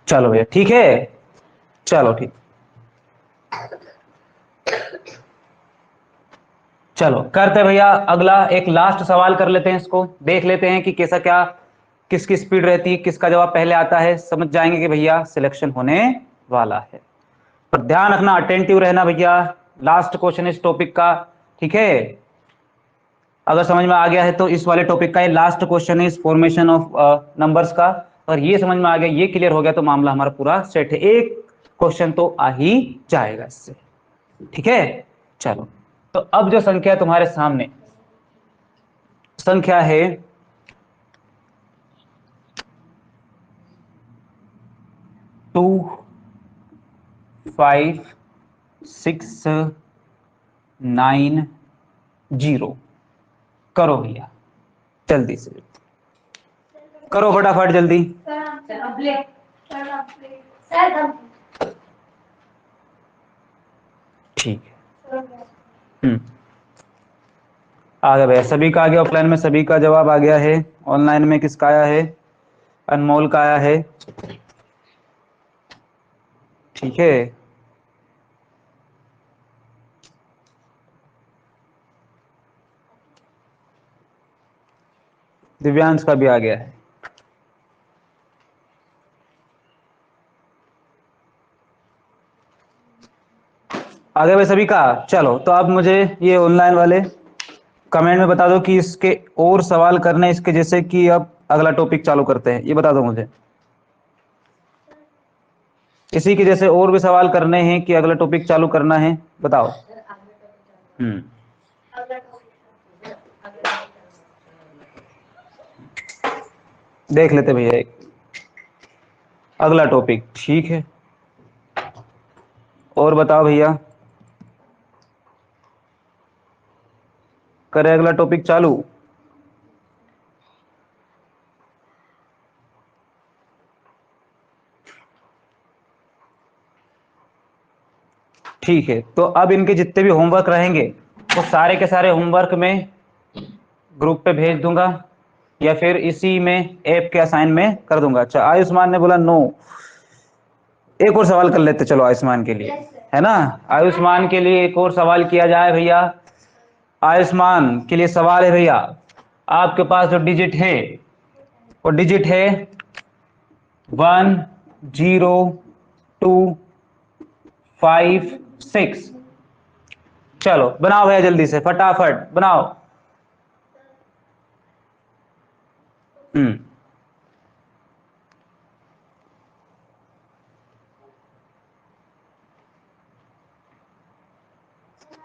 चलो भैया ठीक है, चलो ठीक, चलो करते भैया अगला एक लास्ट सवाल कर लेते हैं, इसको देख लेते हैं कि कैसा क्या किसकी स्पीड रहती है, किसका जवाब पहले आता है, समझ जाएंगे कि भैया सिलेक्शन होने वाला है। पर ध्यान रखना, अटेंटिव रहना भैया, लास्ट क्वेश्चन इस टॉपिक का, ठीक है। अगर समझ में आ गया है तो इस वाले टॉपिक का ये लास्ट क्वेश्चन है, इस फॉर्मेशन ऑफ नंबर्स का। अगर ये समझ में आ गया, ये क्लियर हो गया तो मामला हमारा पूरा सेट है, एक क्वेश्चन तो आ ही जाएगा इससे, ठीक है। चलो तो अब जो संख्या है तुम्हारे सामने, संख्या है 2 5 6 9 0। करो भैया जल्दी से, करो फटाफट जल्दी। ठीक है, आ गया भैया, सभी का आ गया, ऑफलाइन में सभी का जवाब आ गया है, ऑनलाइन में किसका आया है, अनमोल का आया है, ठीक है। दिव्यांश का भी आ गया है। आ गया भाई सभी का। चलो तो अब मुझे ये ऑनलाइन वाले कमेंट में बता दो कि इसके और सवाल करने इसके जैसे कि अब अगला टॉपिक चालू करते हैं, ये बता दो मुझे। इसी के जैसे और भी सवाल करने हैं कि अगला टॉपिक चालू करना है, बताओ। देख लेते भैया एक अगला टॉपिक, ठीक है। और बताओ भैया, करें अगला टॉपिक चालू। ठीक है, तो अब इनके जितने भी होमवर्क रहेंगे वो सारे के सारे होमवर्क में ग्रुप पे भेज दूंगा या फिर इसी में ऐप के असाइन में कर दूंगा। अच्छा आयुष्मान ने बोला नो, एक और सवाल कर लेते चलो आयुष्मान के लिए, है ना। आयुष्मान के लिए एक और सवाल किया जाए भैया। आयुष्मान के लिए सवाल है भैया, आपके पास जो डिजिट है वो डिजिट है 1 0 2 5 6। चलो बनाओ भैया जल्दी से, फटाफट बनाओ।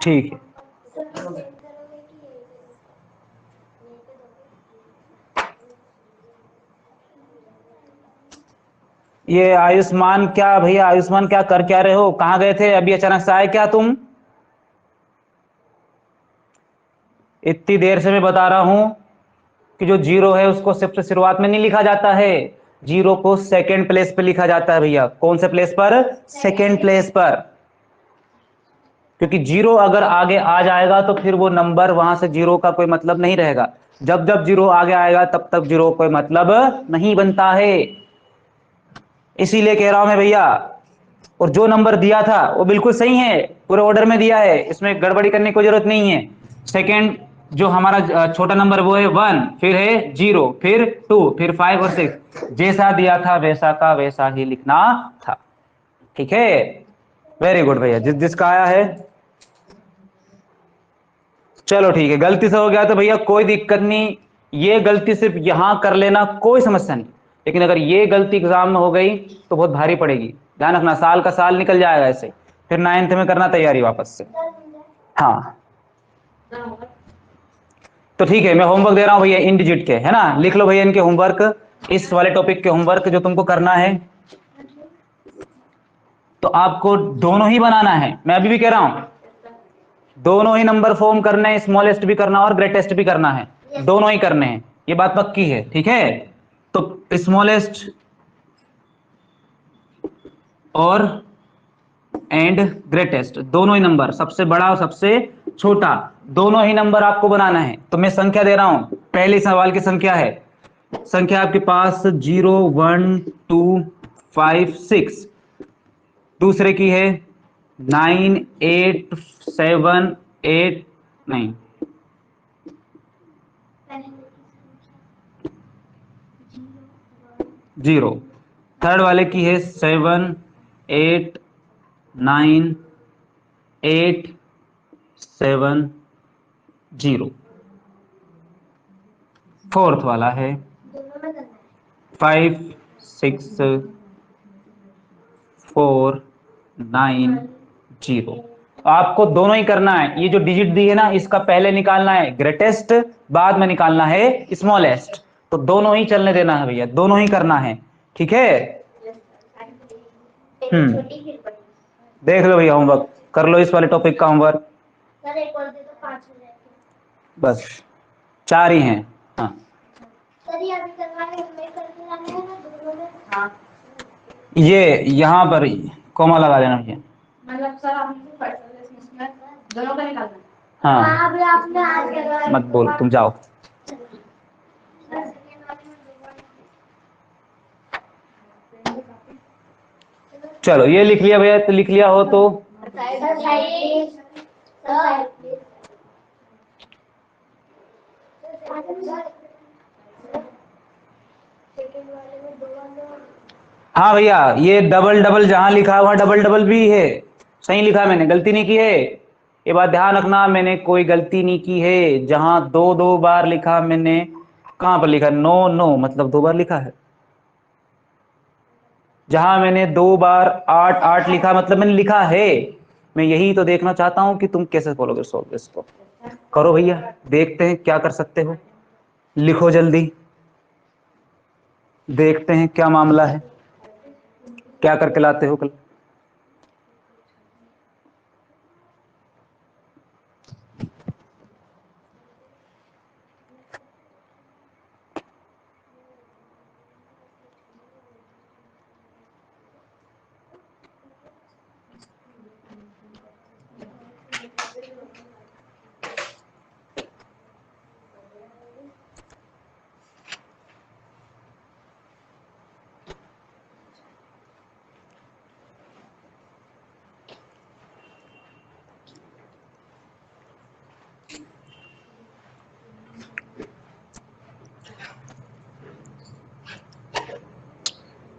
ठीक है, ये आयुष्मान क्या भैया, आयुष्मान क्या कर क्या रहे हो, कहां गए थे अभी, अचानक से आए क्या तुम? इतनी देर से मैं बता रहा हूं कि जो जीरो है उसको सबसे शुरुआत में नहीं लिखा जाता है, जीरो को सेकंड प्लेस पे लिखा जाता है भैया। कौन से प्लेस पर? सेकंड प्लेस पर। क्योंकि जीरो अगर आगे आ जाएगा तो फिर वो नंबर वहां से जीरो का कोई मतलब नहीं रहेगा। जब जब जीरो आगे आएगा तब तक जीरो कोई मतलब नहीं बनता है, इसीलिए कह रहा हूं मैं भैया। और जो नंबर दिया था वो बिल्कुल सही है, पूरे ऑर्डर में दिया है, इसमें गड़बड़ी करने की जरूरत नहीं है। सेकंड जो हमारा छोटा नंबर वो है 1, फिर है 0, फिर 2, फिर 5 और 6, जैसा दिया था वैसा का वैसा ही लिखना था, ठीक है। वेरी गुड भैया, जिसका आया है। चलो ठीक है, गलती से हो गया तो भैया कोई दिक्कत नहीं, ये गलती सिर्फ यहां कर लेना, कोई समस्या नहीं। लेकिन अगर ये गलती एग्जाम में हो गई तो बहुत भारी पड़ेगी, ध्यान रखना, साल का साल निकल जाएगा ऐसे। फिर 9th में करना तैयारी वापस से। हाँ तो ठीक है, मैं होमवर्क दे रहा हूं भैया इन डिजिट के, है ना। लिख लो भैया इनके होमवर्क, इस वाले टॉपिक के होमवर्क जो तुमको करना है। तो आपको दोनों ही बनाना है, मैं अभी भी कह रहा हूं, दोनों ही नंबर फॉर्म करने हैं, स्मॉलेस्ट भी करना और ग्रेटेस्ट भी करना है, दोनों ही करने हैं, ये बात पक्की है, ठीक है। तो स्मॉलेस्ट और एंड ग्रेटेस्ट दोनों ही नंबर, सबसे बड़ा और सबसे छोटा, दोनों ही नंबर आपको बनाना है। तो मैं संख्या दे रहा हूं, पहले सवाल की संख्या है, संख्या आपके पास 0 1 2 5 6, दूसरे की है 9 8 7 8 9, जीरो। थर्ड वाले की है 7 8 9 8 7 0। फोर्थ वाला है 5 6 4 9 0। आपको दोनों ही करना है। ये जो डिजिट दी है ना, इसका पहले निकालना है ग्रेटेस्ट, बाद में निकालना है स्मॉलेस्ट। तो दोनों ही चलने देना है भैया, दोनों ही करना है, ठीक है। देख लो भैया, होमवर्क कर लो, इस वाले टॉपिक का होमवर्क। सर एक और दे तो 5 हो जाएंगे। बस 4 ही हैं। हाँ सर ये अभी करवा रहे हैं, मैं करके लाने हैं ना दोनों में। हाँ ये यहाँ पर कॉमा लगा देना भैया। मतलब सर हमको इसमें दोनों का निकालना है। हाँ अभी आपने आज करवाया मत बोल, तुम जाओ। चलो ये लिख लिया भैया, तो लिख लिया हो तो हाँ भैया, ये डबल डबल जहां लिखा है वहां डबल डबल भी है। सही लिखा है मैंने, गलती नहीं की है। ये बात ध्यान रखना, मैंने कोई गलती नहीं की है। जहां दो दो बार लिखा मैंने, कहां पर लिखा? नो नो मतलब 2 बार लिखा है। जहां मैंने 2 बार 8 8 लिखा मतलब मैंने लिखा है। मैं यही तो देखना चाहता हूं कि तुम कैसे खोलोगे सॉल्व इसको। करो भैया, देखते हैं क्या कर सकते हो। लिखो जल्दी, देखते हैं क्या मामला है, क्या करके लाते हो कल।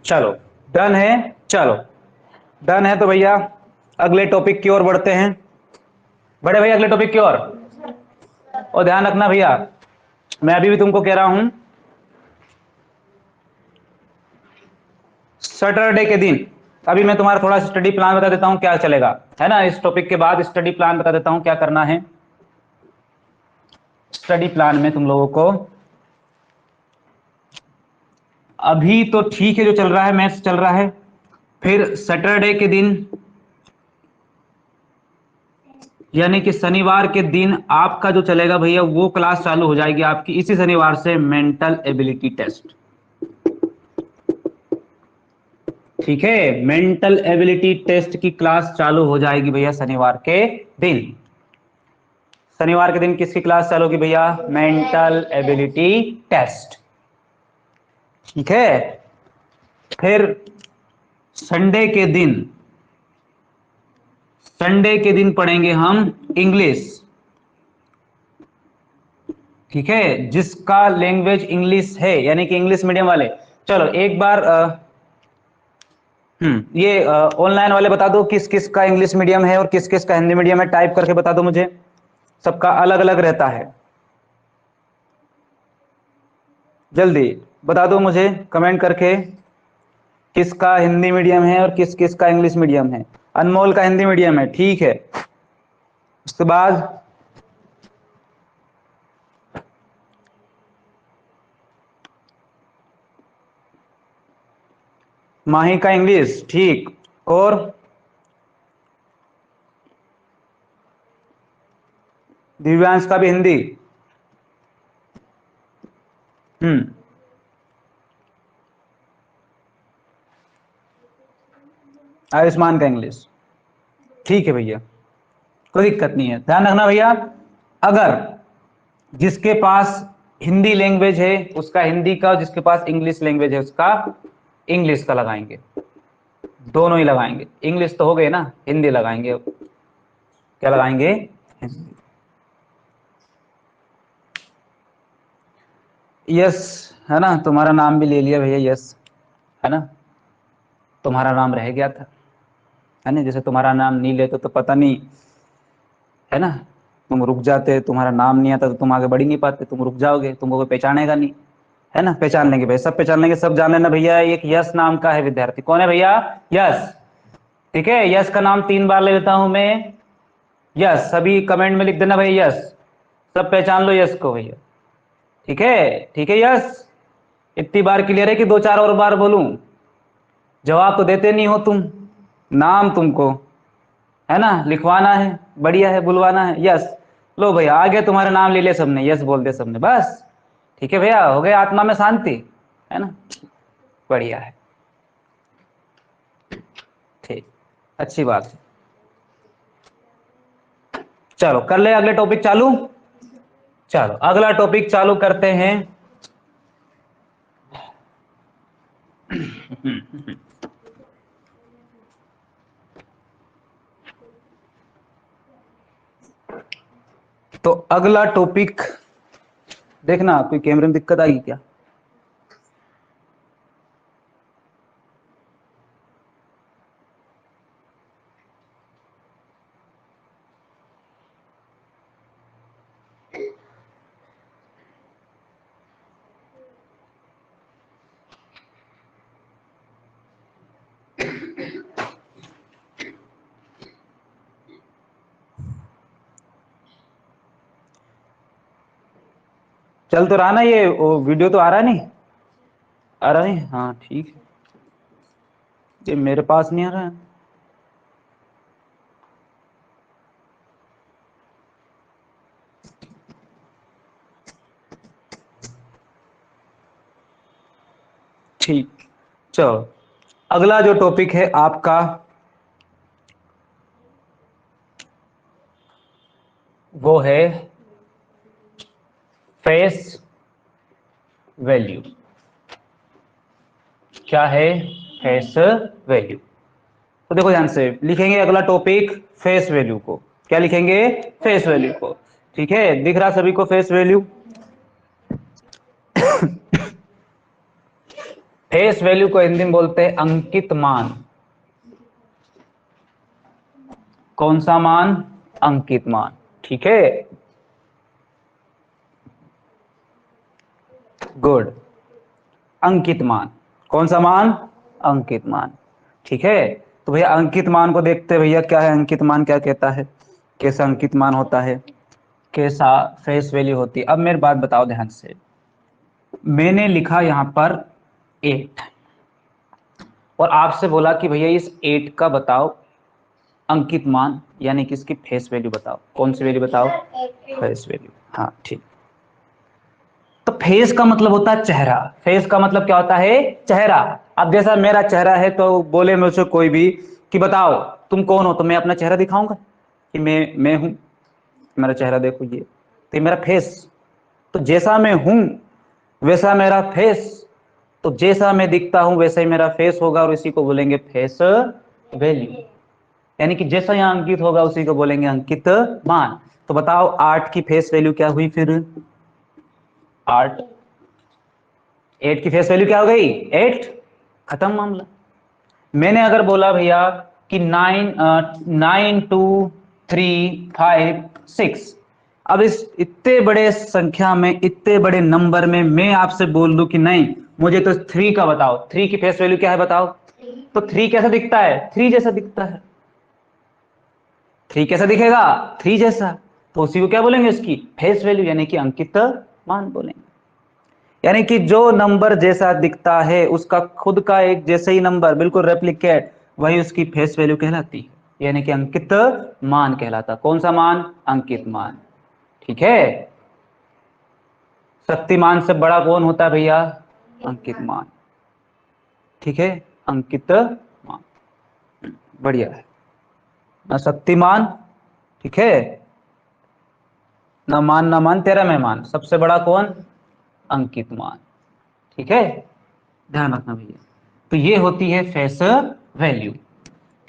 चलो डन है, चलो डन है तो भैया अगले टॉपिक की ओर बढ़ते हैं। बड़े भैया अगले टॉपिक की ओर। और ध्यान रखना भैया, मैं अभी भी तुमको कह रहा हूं, सैटरडे के दिन अभी मैं तुम्हारा थोड़ा स्टडी प्लान बता देता हूं क्या चलेगा, है ना। इस टॉपिक के बाद स्टडी प्लान बता देता हूं क्या करना है। स्टडी प्लान में तुम लोगों को अभी तो ठीक है, जो चल रहा है मैथ्स चल रहा है। फिर सैटरडे के दिन यानी कि शनिवार के दिन आपका जो चलेगा भैया, वो क्लास चालू हो जाएगी आपकी इसी शनिवार से, मेंटल एबिलिटी टेस्ट। ठीक है, मेंटल एबिलिटी टेस्ट की क्लास चालू हो जाएगी भैया शनिवार के दिन। शनिवार के दिन किसकी क्लास चालू होगी भैया? Mental ability test. ठीक है, फिर संडे के दिन, संडे के दिन पढ़ेंगे हम इंग्लिश। ठीक है, जिसका लैंग्वेज इंग्लिश है यानी कि इंग्लिश मीडियम वाले। चलो एक बार ये ऑनलाइन वाले बता दो किस किस का इंग्लिश मीडियम है और किस किस का हिंदी मीडियम है, टाइप करके बता दो मुझे। सबका अलग अलग रहता है, जल्दी बता दो मुझे कमेंट करके किसका हिंदी मीडियम है और किस किस का इंग्लिश मीडियम है। अनमोल का हिंदी मीडियम है, ठीक है। उसके बाद माही का इंग्लिश, ठीक। और दिव्यांश का भी हिंदी। आयुष्मान का इंग्लिश, ठीक है भैया, कोई दिक्कत नहीं है। ध्यान रखना भैया, अगर जिसके पास हिंदी लैंग्वेज है उसका हिंदी का, जिसके पास इंग्लिश लैंग्वेज है उसका इंग्लिश का लगाएंगे। दोनों ही लगाएंगे, इंग्लिश तो हो गए ना, हिंदी लगाएंगे अब। क्या लगाएंगे? हिंदी। यस है ना, तुम्हारा नाम भी ले लिया भैया, यस है ना, तुम्हारा नाम रह गया था, है ना, जैसे तुम्हारा नाम नहीं लेते तो पता नहीं, है ना, तुम रुक जाते, तुम्हारा नाम नहीं आता तो तुम आगे बढ़ ही नहीं पाते, तुम रुक जाओगे, तुमको कोई पहचानेगा नहीं, है ना। पहचान लेंगे भाई, सब पहचान लेंगे, सब जान लेना भैया, एक यस नाम का है विद्यार्थी, कौन है भैया? यस। ठीक है, यस का नाम 3 बार ले लेता हूं मैं, यस, सभी कमेंट में लिख देना भाई यस, सब पहचान लो यस को भैया। ठीक है, ठीक है यस, इतनी बार क्लियर है कि 2-4 और बार बोलूं? जवाब तो देते नहीं हो तुम, नाम तुमको, है ना, लिखवाना है, बढ़िया है, बुलवाना है, यस। लो भैया आ गया, तुम्हारा नाम ले लिया सबने, यस बोल दे सबने, बस। ठीक है भैया, हो गया आत्मा में शांति, है ना, बढ़िया है, ठीक, अच्छी बात है। चलो कर ले अगले टॉपिक चालू। चलो अगला टॉपिक चालू करते हैं। तो अगला टॉपिक देखना, कोई कैमरे में दिक्कत आई क्या? चल तो रहा ना ये, वो वीडियो तो आ रहा नहीं, आ रहा नहीं, हाँ ठीक है, ये मेरे पास नहीं आ रहा है। ठीक, चलो अगला जो टॉपिक है आपका वो है फेस वैल्यू। क्या है? Face value. तो देखो ध्यान से लिखेंगे अगला टॉपिक फेस वैल्यू को, क्या लिखेंगे? फेस वैल्यू को। ठीक है, दिख रहा सभी को फेस वैल्यू? फेस वैल्यू को हिंदी में बोलते हैं अंकित मान। कौन सा मान? अंकित मान। ठीक है, गुड, अंकित मान। कौन सा मान? अंकित मान। ठीक है, तो भैया अंकित मान को देखते हैं भैया, क्या है अंकित मान, क्या कहता है, कैसा अंकित मान होता है, कैसा फेस वैल्यू होती है। अब मेरी बात बताओ ध्यान से, मैंने लिखा यहां पर 8 और आपसे बोला कि भैया इस 8 का बताओ अंकित मान, यानी कि इसकी फेस वैल्यू बताओ। कौन सी वैल्यू बताओ? Face value. हाँ ठीक, तो फेस का मतलब होता है चेहरा। फेस का मतलब क्या होता है? चेहरा। अब जैसा मेरा चेहरा है तो बोले मुझसे कोई भी कि बताओ तुम कौन हो, तो मैं अपना चेहरा दिखाऊंगा कि मैं हूं, मेरा चेहरा देखो ये, तो ये मेरा फेस। तो जैसा मैं हूं वैसा मेरा फेस, तो जैसा मैं दिखता हूं वैसा ही मेरा फेस होगा, और इसी को बोलेंगे फेस वैल्यू। यानी कि जैसा यहाँ अंकित होगा उसी को बोलेंगे अंकित मान। तो बताओ 8 की फेस वैल्यू क्या हुई फिर? 8 8 की फेस वैल्यू क्या हो गई? 8, खत्म मामला। मैंने अगर बोला भैया कि 9, 2, 3, 5, 6, अब इस इतने बड़े संख्या में, इतने बड़े नंबर में मैं आपसे बोल दूं कि नहीं मुझे तो 3 का बताओ, 3 की फेस वैल्यू क्या है बताओ? तो 3 कैसा दिखता है? 3 जैसा दिखता है। 3 कैसा दिखेगा? 3 जैसा। तो उसी को क्या बोलेंगे? उसकी फेस वैल्यू, यानी कि अंकित मान बोलेंगे। यानी कि जो नंबर जैसा दिखता है उसका खुद का एक जैसे ही नंबर बिल्कुल रेप्लिकेट, वही उसकी फेस वैल्यू कहलाती है, यानी कि अंकित मान कहलाता। कौन सा मान? अंकित मान। ठीक है, शक्तिमान से बड़ा कौन होता है भैया? अंकित मान। ठीक है, अंकित मान, बढ़िया है ना, शक्तिमान। ठीक है, न मान तेरा मेहमान, सबसे बड़ा कौन? अंकित मान। ठीक है, ध्यान रखना भैया। तो ये होती है फेस वैल्यू।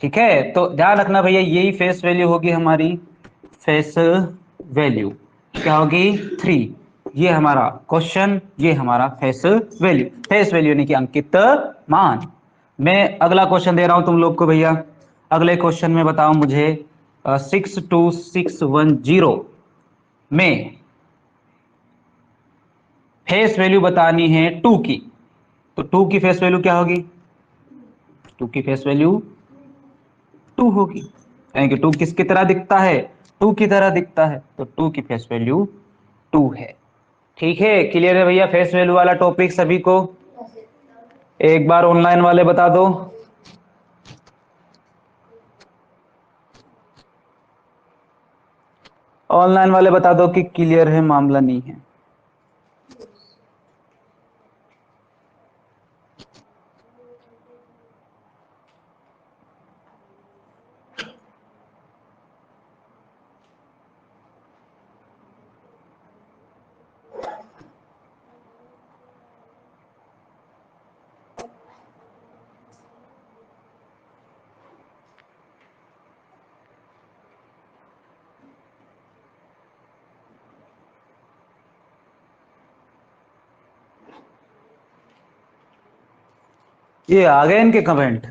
ठीक है, तो ध्यान रखना भैया, यही फेस वैल्यू होगी हमारी, फेस वैल्यू क्या होगी 3। ये हमारा क्वेश्चन, ये हमारा फेस वैल्यू, फेस वैल्यू यानी कि अंकित मान। मैं अगला क्वेश्चन दे रहा हूं तुम लोग को भैया। अगले क्वेश्चन में बताओ मुझे 62610 में फेस वैल्यू बतानी है 2 की। तो 2 की फेस वैल्यू क्या होगी? 2 की फेस वैल्यू 2 होगी, यानी कि 2 किसकी तरह दिखता है? 2 की तरह दिखता है, तो 2 की फेस वैल्यू 2 है। ठीक है, क्लियर है भैया फेस वैल्यू वाला टॉपिक सभी को? एक बार ऑनलाइन वाले बता दो। ऑनलाइन वाले बता दो कि क्लियर है, मामला नहीं है। ये आ गए इनके कमेंट?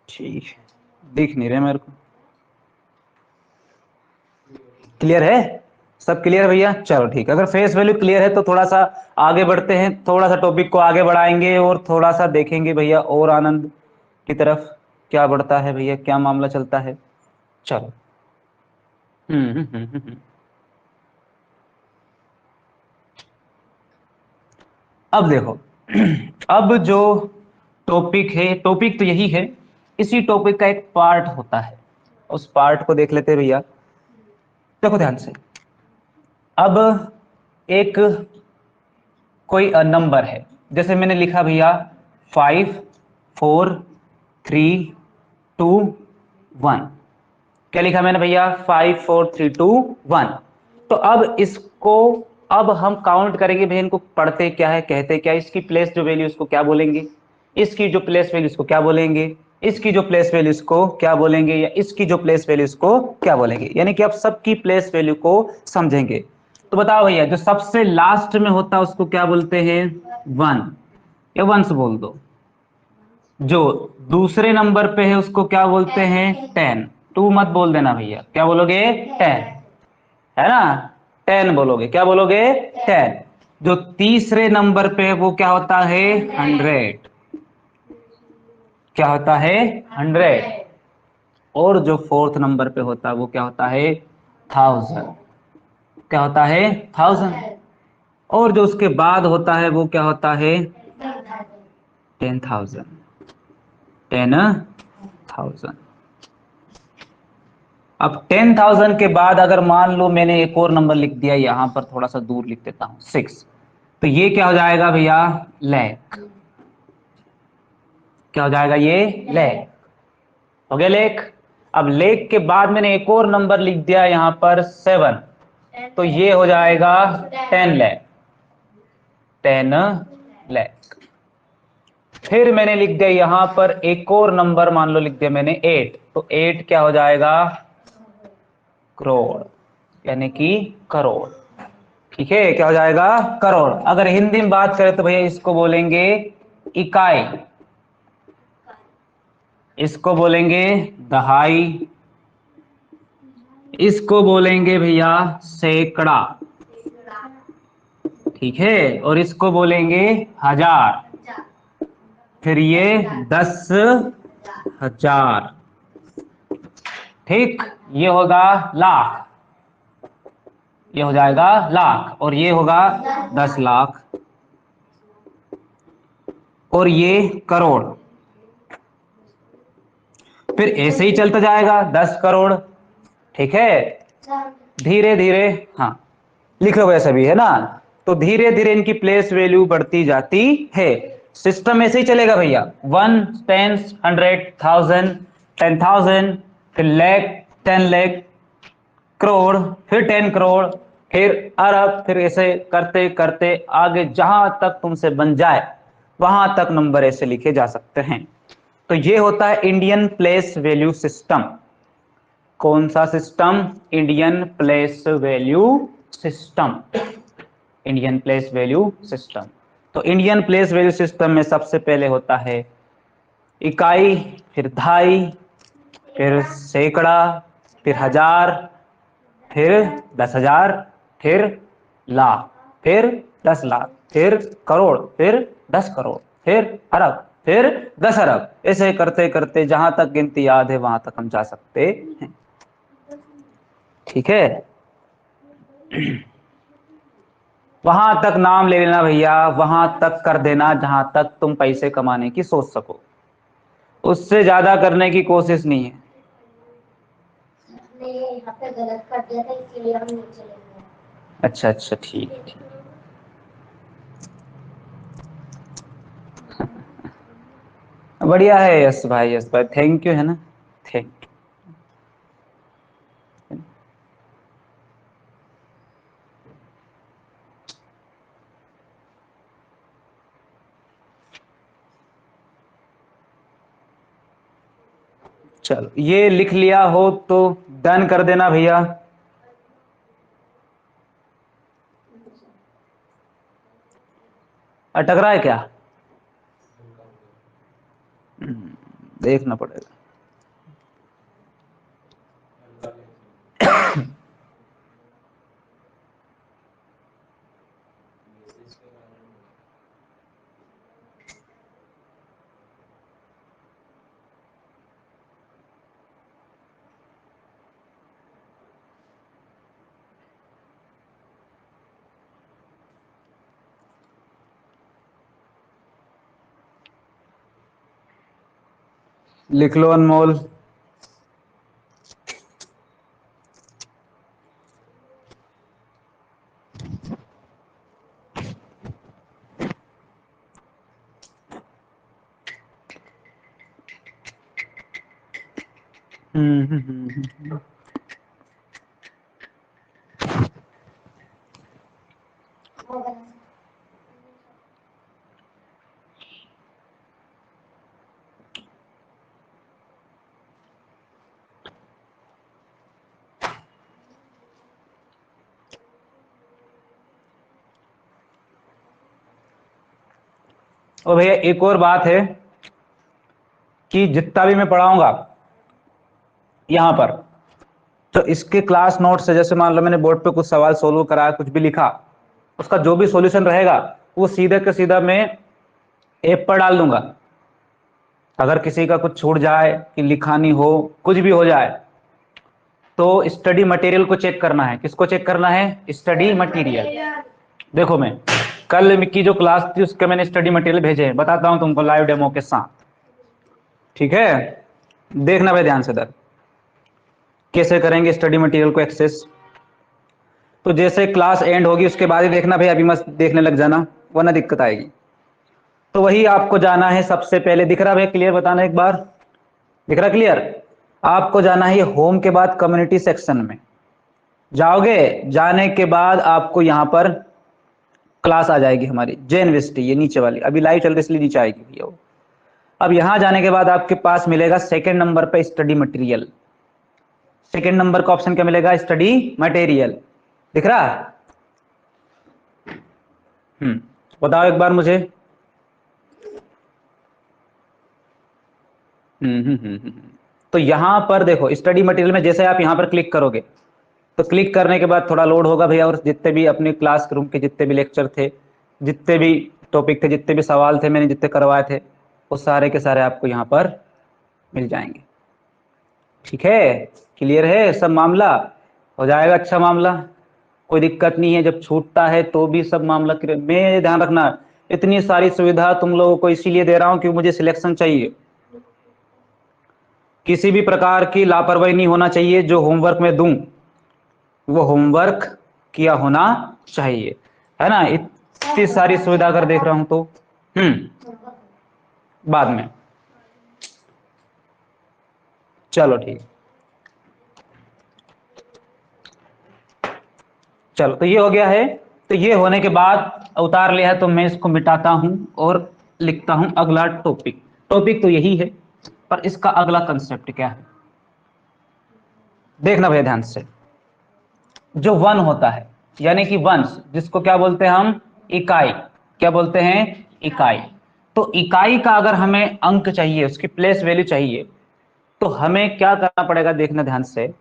ठीक है, दिख नहीं रहे मेरे को। क्लियर है? सब क्लियर भैया? चलो ठीक है, अगर फेस वैल्यू क्लियर है तो थोड़ा सा आगे बढ़ते हैं, थोड़ा सा टॉपिक को आगे बढ़ाएंगे और थोड़ा सा देखेंगे भैया और आनंद की तरफ क्या बढ़ता है भैया, क्या मामला चलता है। चलो। हम्म। अब देखो, अब जो टॉपिक है, टॉपिक तो यही है, इसी टॉपिक का एक पार्ट होता है, उस पार्ट को देख लेते हैं भैया। देखो ध्यान से, अब एक कोई नंबर है, जैसे मैंने लिखा भैया 5 4 3 2 1। क्या लिखा मैंने भैया? 5 4 3 2 1। तो अब इसको, अब हम काउंट करेंगे भैया, इनको पढ़ते क्या है, कहते क्या है, इसकी प्लेस जो वैल्यू इसको क्या बोलेंगे, इसकी जो प्लेस वैल्यू इसको क्या बोलेंगे, इसकी जो प्लेस वैल्यू इसको क्या बोलेंगे, या इसकी जो प्लेस वैल्यू इसको क्या बोलेंगे, यानी कि अब सबकी प्लेस वैल्यू को समझेंगे। तो बताओ भैया, जो सबसे लास्ट में होता है उसको क्या बोलते हैं? 1 या वंस बोल दो। जो दूसरे नंबर पे है उसको क्या बोलते हैं? 10। टू मत बोल देना भैया, क्या बोलोगे? 10, है ना? 10 बोलोगे, क्या बोलोगे? 10। जो तीसरे नंबर पे है वो क्या होता है? 100। क्या होता है? 100। और जो फोर्थ नंबर पे होता है वो क्या होता है? 1000। क्या होता है? 1000। और जो उसके बाद होता है वो क्या होता है? 10,000। 10,000। अब 10,000 के बाद अगर मान लो मैंने एक और नंबर लिख दिया, यहां पर थोड़ा सा दूर लिख देता हूं 6, तो ये क्या हो जाएगा भैया? लाख। क्या हो जाएगा ये? लाख। हो गया लेख। अब लेख के बाद मैंने एक और नंबर लिख दिया यहां पर 7, तो ये हो जाएगा 10 लाख। 10 लाख। फिर मैंने लिख दिया यहां पर एक और नंबर, मान लो लिख दिया मैंने 8, तो 8 क्या हो जाएगा? करोड़, यानी कि करोड़। ठीक है, क्या हो जाएगा? करोड़। अगर हिंदी में बात करें तो भैया इसको बोलेंगे इकाई, इसको बोलेंगे दहाई, इसको बोलेंगे भैया सैकड़ा, ठीक है, और इसको बोलेंगे हजार, फिर ये 10,000। ठीक, ये होगा लाख, ये हो जाएगा लाख, और ये होगा 10 लाख, और ये करोड़। फिर ऐसे ही चलता जाएगा 10 करोड़। ठीक है, धीरे धीरे, हाँ लिख लो वैसे भी, है ना? तो धीरे धीरे इनकी प्लेस वैल्यू बढ़ती जाती है। सिस्टम ऐसे ही चलेगा भैया, 1 10 100 1000 10,000, फिर लाख, 10 लाख, करोड़, फिर 10 करोड़, फिर अरब, फिर ऐसे करते करते आगे जहां तक तुमसे बन जाए वहां तक नंबर ऐसे लिखे जा सकते हैं। तो ये होता है इंडियन प्लेस वैल्यू सिस्टम। कौन सा system? Indian place value system. Indian place value system. तो इंडियन प्लेस वैल्यू सिस्टम में सबसे पहले होता है इकाई, फिर धाई, फिर सैकड़ा, फिर हजार, फिर 10,000, फिर लाख, फिर 10 लाख, फिर करोड़, फिर 10 करोड़, फिर अरब, फिर 10 अरब। ऐसे करते करते जहां तक गिनती याद है वहां तक हम जा सकते हैं। ठीक है, वहां तक नाम ले लेना भैया, वहां तक कर देना जहां तक तुम पैसे कमाने की सोच सको, उससे ज्यादा करने की कोशिश नहीं है। हमने यहाँ पे गलत कर दिया था इसीलिए हम नीचे ले गए। अच्छा अच्छा, ठीक है ठीक। बढ़िया है यस भाई, यस भाई, थैंक यू, है ना, थैंक यू। चलो ये लिख लिया हो तो डन कर देना भैया। अटक रहा है क्या? देखना पड़ेगा। लिख लो अनमोल। वो बना। और भैया एक और बात है कि जितना भी मैं पढ़ाऊंगा यहाँ पर, तो इसके क्लास नोट से, जैसे मान लो मैंने बोर्ड पे कुछ सवाल सोल्व कराया, कुछ भी लिखा, उसका जो भी सॉल्यूशन रहेगा वो सीधे के सीधा मैं ऐप पर डाल दूंगा। अगर किसी का कुछ छूट जाए कि लिखानी हो, कुछ भी हो जाए, तो स्टडी मटेरियल को चेक करना है। किसको चेक करना है? Study material. देखो मैं कल की जो क्लास थी उसके मैंने स्टडी मटेरियल भेजे हैं, बताता हूं तुमको लाइव डेमो के साथ। ठीक है, देखना भाई ध्यान से दर कैसे करेंगे स्टडी मटेरियल को एक्सेस। तो जैसे क्लास एंड होगी उसके बाद ही देखना भाई, अभी मत देखने लग जाना वरना दिक्कत आएगी। तो वही आपको जाना है सबसे पहले। दिख रहा भाई क्लियर? बताना एक बार, दिख रहा क्लियर? आपको जाना है होम के बाद कम्युनिटी सेक्शन में जाओगे, जाने के बाद आपको यहाँ पर क्लास आ जाएगी हमारी जेएनवीएसटी, ये नीचे वाली, अभी लाइव चल रही इसलिए नीचे आएगी भैया वो। अब यहां जाने के बाद आपके पास मिलेगा सेकंड नंबर पे स्टडी मटेरियल। सेकंड नंबर का ऑप्शन क्या मिलेगा? Study material. दिख रहा? बताओ एक बार मुझे। तो यहां पर देखो स्टडी मटेरियल में जैसे आप यहां पर क्लिक करोगे, तो क्लिक करने के बाद थोड़ा लोड होगा भैया, और जितने भी अपने क्लासरूम के जितने भी लेक्चर थे, जितने भी टॉपिक थे, जितने भी सवाल थे मैंने जितने करवाए थे, वो सारे के सारे आपको यहाँ पर मिल जाएंगे। ठीक है, क्लियर है सब मामला? हो जाएगा अच्छा मामला, कोई दिक्कत नहीं है। जब छूटता है तो भी सब मामला क्लियर। मैं ध्यान रखना, इतनी सारी सुविधा तुम लोगों को इसीलिए दे रहा हूं कि मुझे सिलेक्शन चाहिए। किसी भी प्रकार की लापरवाही नहीं होना चाहिए। जो होमवर्क में दूं वो होमवर्क किया होना चाहिए, है ना। इतनी सारी सुविधा अगर देख रहा हूं तो बाद में। चलो ठीक, चलो तो ये हो गया है। तो ये होने के बाद उतार लिया है तो मैं इसको मिटाता हूं और लिखता हूं अगला टॉपिक। टॉपिक तो यही है, पर इसका अगला कंसेप्ट क्या है, देखना भैया ध्यान से। जो वन होता है यानी कि वंश, जिसको क्या बोलते हैं हम, इकाई, क्या बोलते हैं, इकाई। तो इकाई का अगर हमें अंक चाहिए, उसकी प्लेस वैल्यू चाहिए, तो हमें क्या करना पड़ेगा, देखना ध्यान से।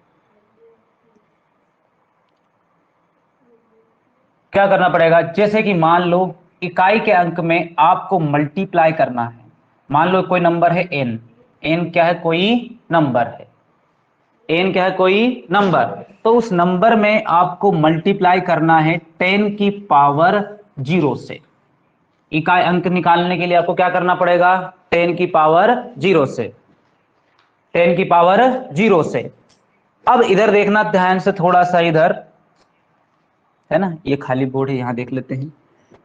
क्या करना पड़ेगा, जैसे कि मान लो इकाई के अंक में आपको मल्टीप्लाई करना है। मान लो कोई नंबर है n, n क्या है, कोई नंबर है, n क्या है, कोई नंबर। तो उस नंबर में आपको मल्टीप्लाई करना है 10 की पावर 0 से। इकाई अंक निकालने के लिए आपको क्या करना पड़ेगा, 10 की पावर 0 से, 10 की पावर 0 से। अब इधर देखना ध्यान से, थोड़ा सा इधर है ना, ये खाली बोर्ड है, यहां देख लेते हैं।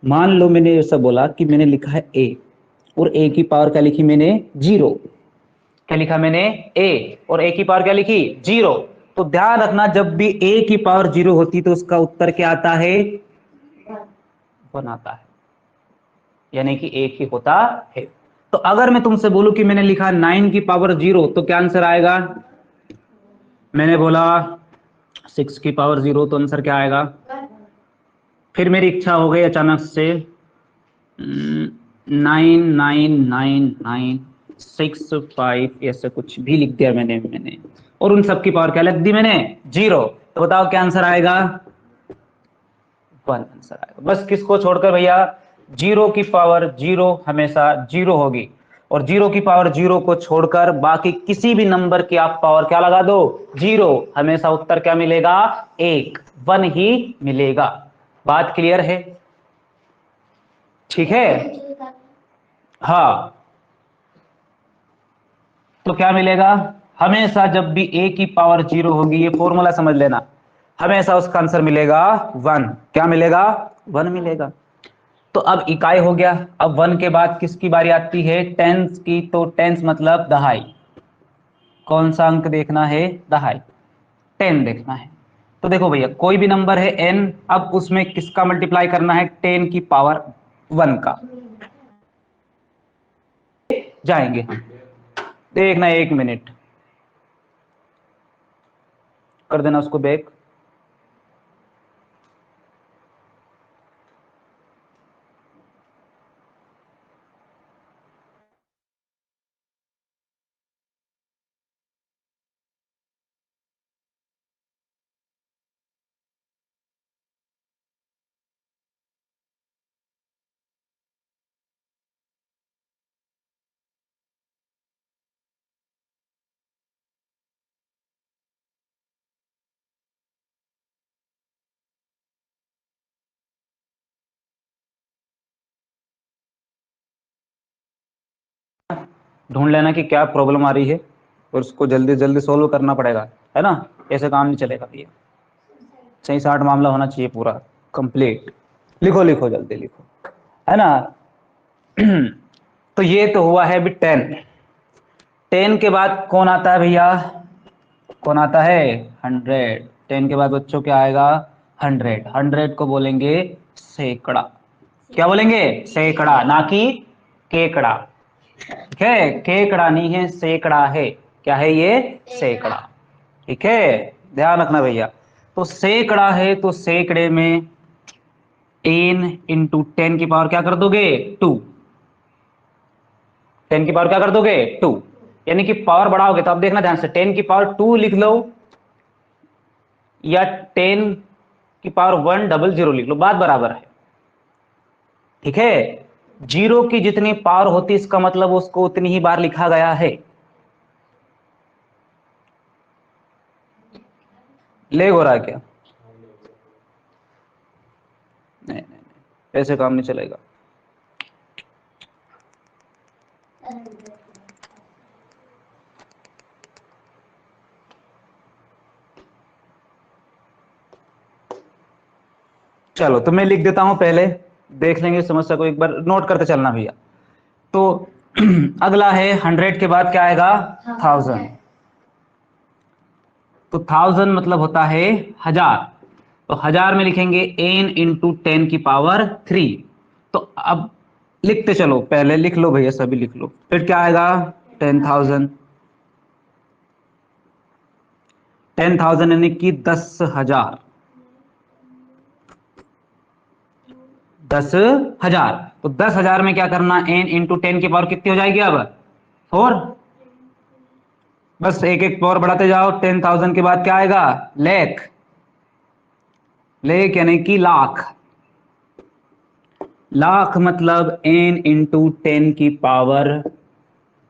मान लो मैंने ऐसा बोला कि मैंने लिखा है a, और a की पावर क्या लिखी मैंने, 0। क्या लिखा मैंने, a, और a की पावर क्या लिखी, 0। तो ध्यान रखना, जब भी a की पावर 0 होती तो उसका उत्तर क्या आता है, 1 आता है, यानी कि एक ही होता है। तो अगर मैं तुमसे बोलूं कि मैंने लिखा 9 की पावर 0, तो क्या आंसर आएगा। मैंने बोला 6 की पावर 0, तो आंसर क्या आएगा। फिर मेरी इच्छा हो गई अचानक से 999965, ऐसे कुछ भी लिख दिया मैंने, और उन सब की पावर क्या लिख दी मैंने, 0। तो बताओ क्या आंसर आएगा, 1 आंसर आएगा। बस किसको छोड़कर भैया, 0 की पावर 0 हमेशा 0 होगी, और 0 की पावर 0 को छोड़कर बाकी किसी भी नंबर की आप पावर क्या लगा दो, 0, हमेशा उत्तर क्या मिलेगा, 1, 1 ही मिलेगा। बात क्लियर है, ठीक है। हाँ, तो क्या मिलेगा, हमेशा जब भी a की पावर 0 होगी, ये फॉर्मूला समझ लेना, हमेशा उसका आंसर मिलेगा 1। क्या मिलेगा, 1 मिलेगा। तो अब इकाई हो गया। अब 1 के बाद किसकी बारी आती है, टेंस की। तो टेंस मतलब दहाई। कौन सा अंक देखना है, दहाई, 10 देखना है। तो देखो भैया, कोई भी नंबर है n, अब उसमें किसका मल्टीप्लाई करना है, 10 की पावर 1 का। जाएंगे, देखना 1 मिनट, कर देना उसको बैक। ढूंढ लेना कि क्या प्रॉब्लम आ रही है, और उसको जल्दी जल्दी सोल्व करना पड़ेगा, है ना। ऐसे काम नहीं चलेगा भैया, सही 60 मामला होना चाहिए पूरा कंप्लीट। लिखो लिखो जल्दी लिखो, है ना। तो ये तो हुआ है अभी 10। 10 के बाद कौन आता है भैया, कौन आता है, 100। 10 के बाद बच्चों क्या आएगा, 100। 100 को बोलेंगे सैकड़ा। क्या बोलेंगे, सैकड़ा, ना कि केकड़ा। ठीक है, केकड़ा नहीं है, सैकड़ा है। क्या है ये, सैकड़ा। ठीक है, ध्यान रखना भैया। तो सैकड़ा है, तो सैकड़े में n इंटू 10 की पावर क्या कर दोगे, 2। 10 की पावर क्या कर दोगे, 2। यानी कि पावर बढ़ाओगे तो अब देखना ध्यान से, 10 की पावर 2 लिख लो, या 10 की पावर 100 लिख लो, बात बराबर है। ठीक है, 0 की जितनी पावर होती है, इसका मतलब उसको उतनी ही बार लिखा गया है। ले हो रहा है क्या, नहीं नहीं नहीं, ऐसे काम नहीं चलेगा। चलो तो मैं लिख देता हूं, पहले देख लेंगे समस्या को, एक बार नोट करते चलना भैया। तो अगला है 100 के बाद क्या आएगा, 1000। तो 1000 मतलब होता है 1000। तो 1000 में लिखेंगे n इंटू 10 की पावर 3। तो अब लिखते चलो, पहले लिख लो भैया, सभी लिख लो। फिर क्या आएगा, 10,000 10,000 यानी कि 10,000 10,000। तो 10,000 में क्या करना, n इंटू 10 की पावर कितनी हो जाएगी अब 4। बस एक एक पावर बढ़ाते जाओ। 10,000 के बाद क्या आएगा, लेख। लेख यानी कि लाख। लाख मतलब n इंटू 10 की पावर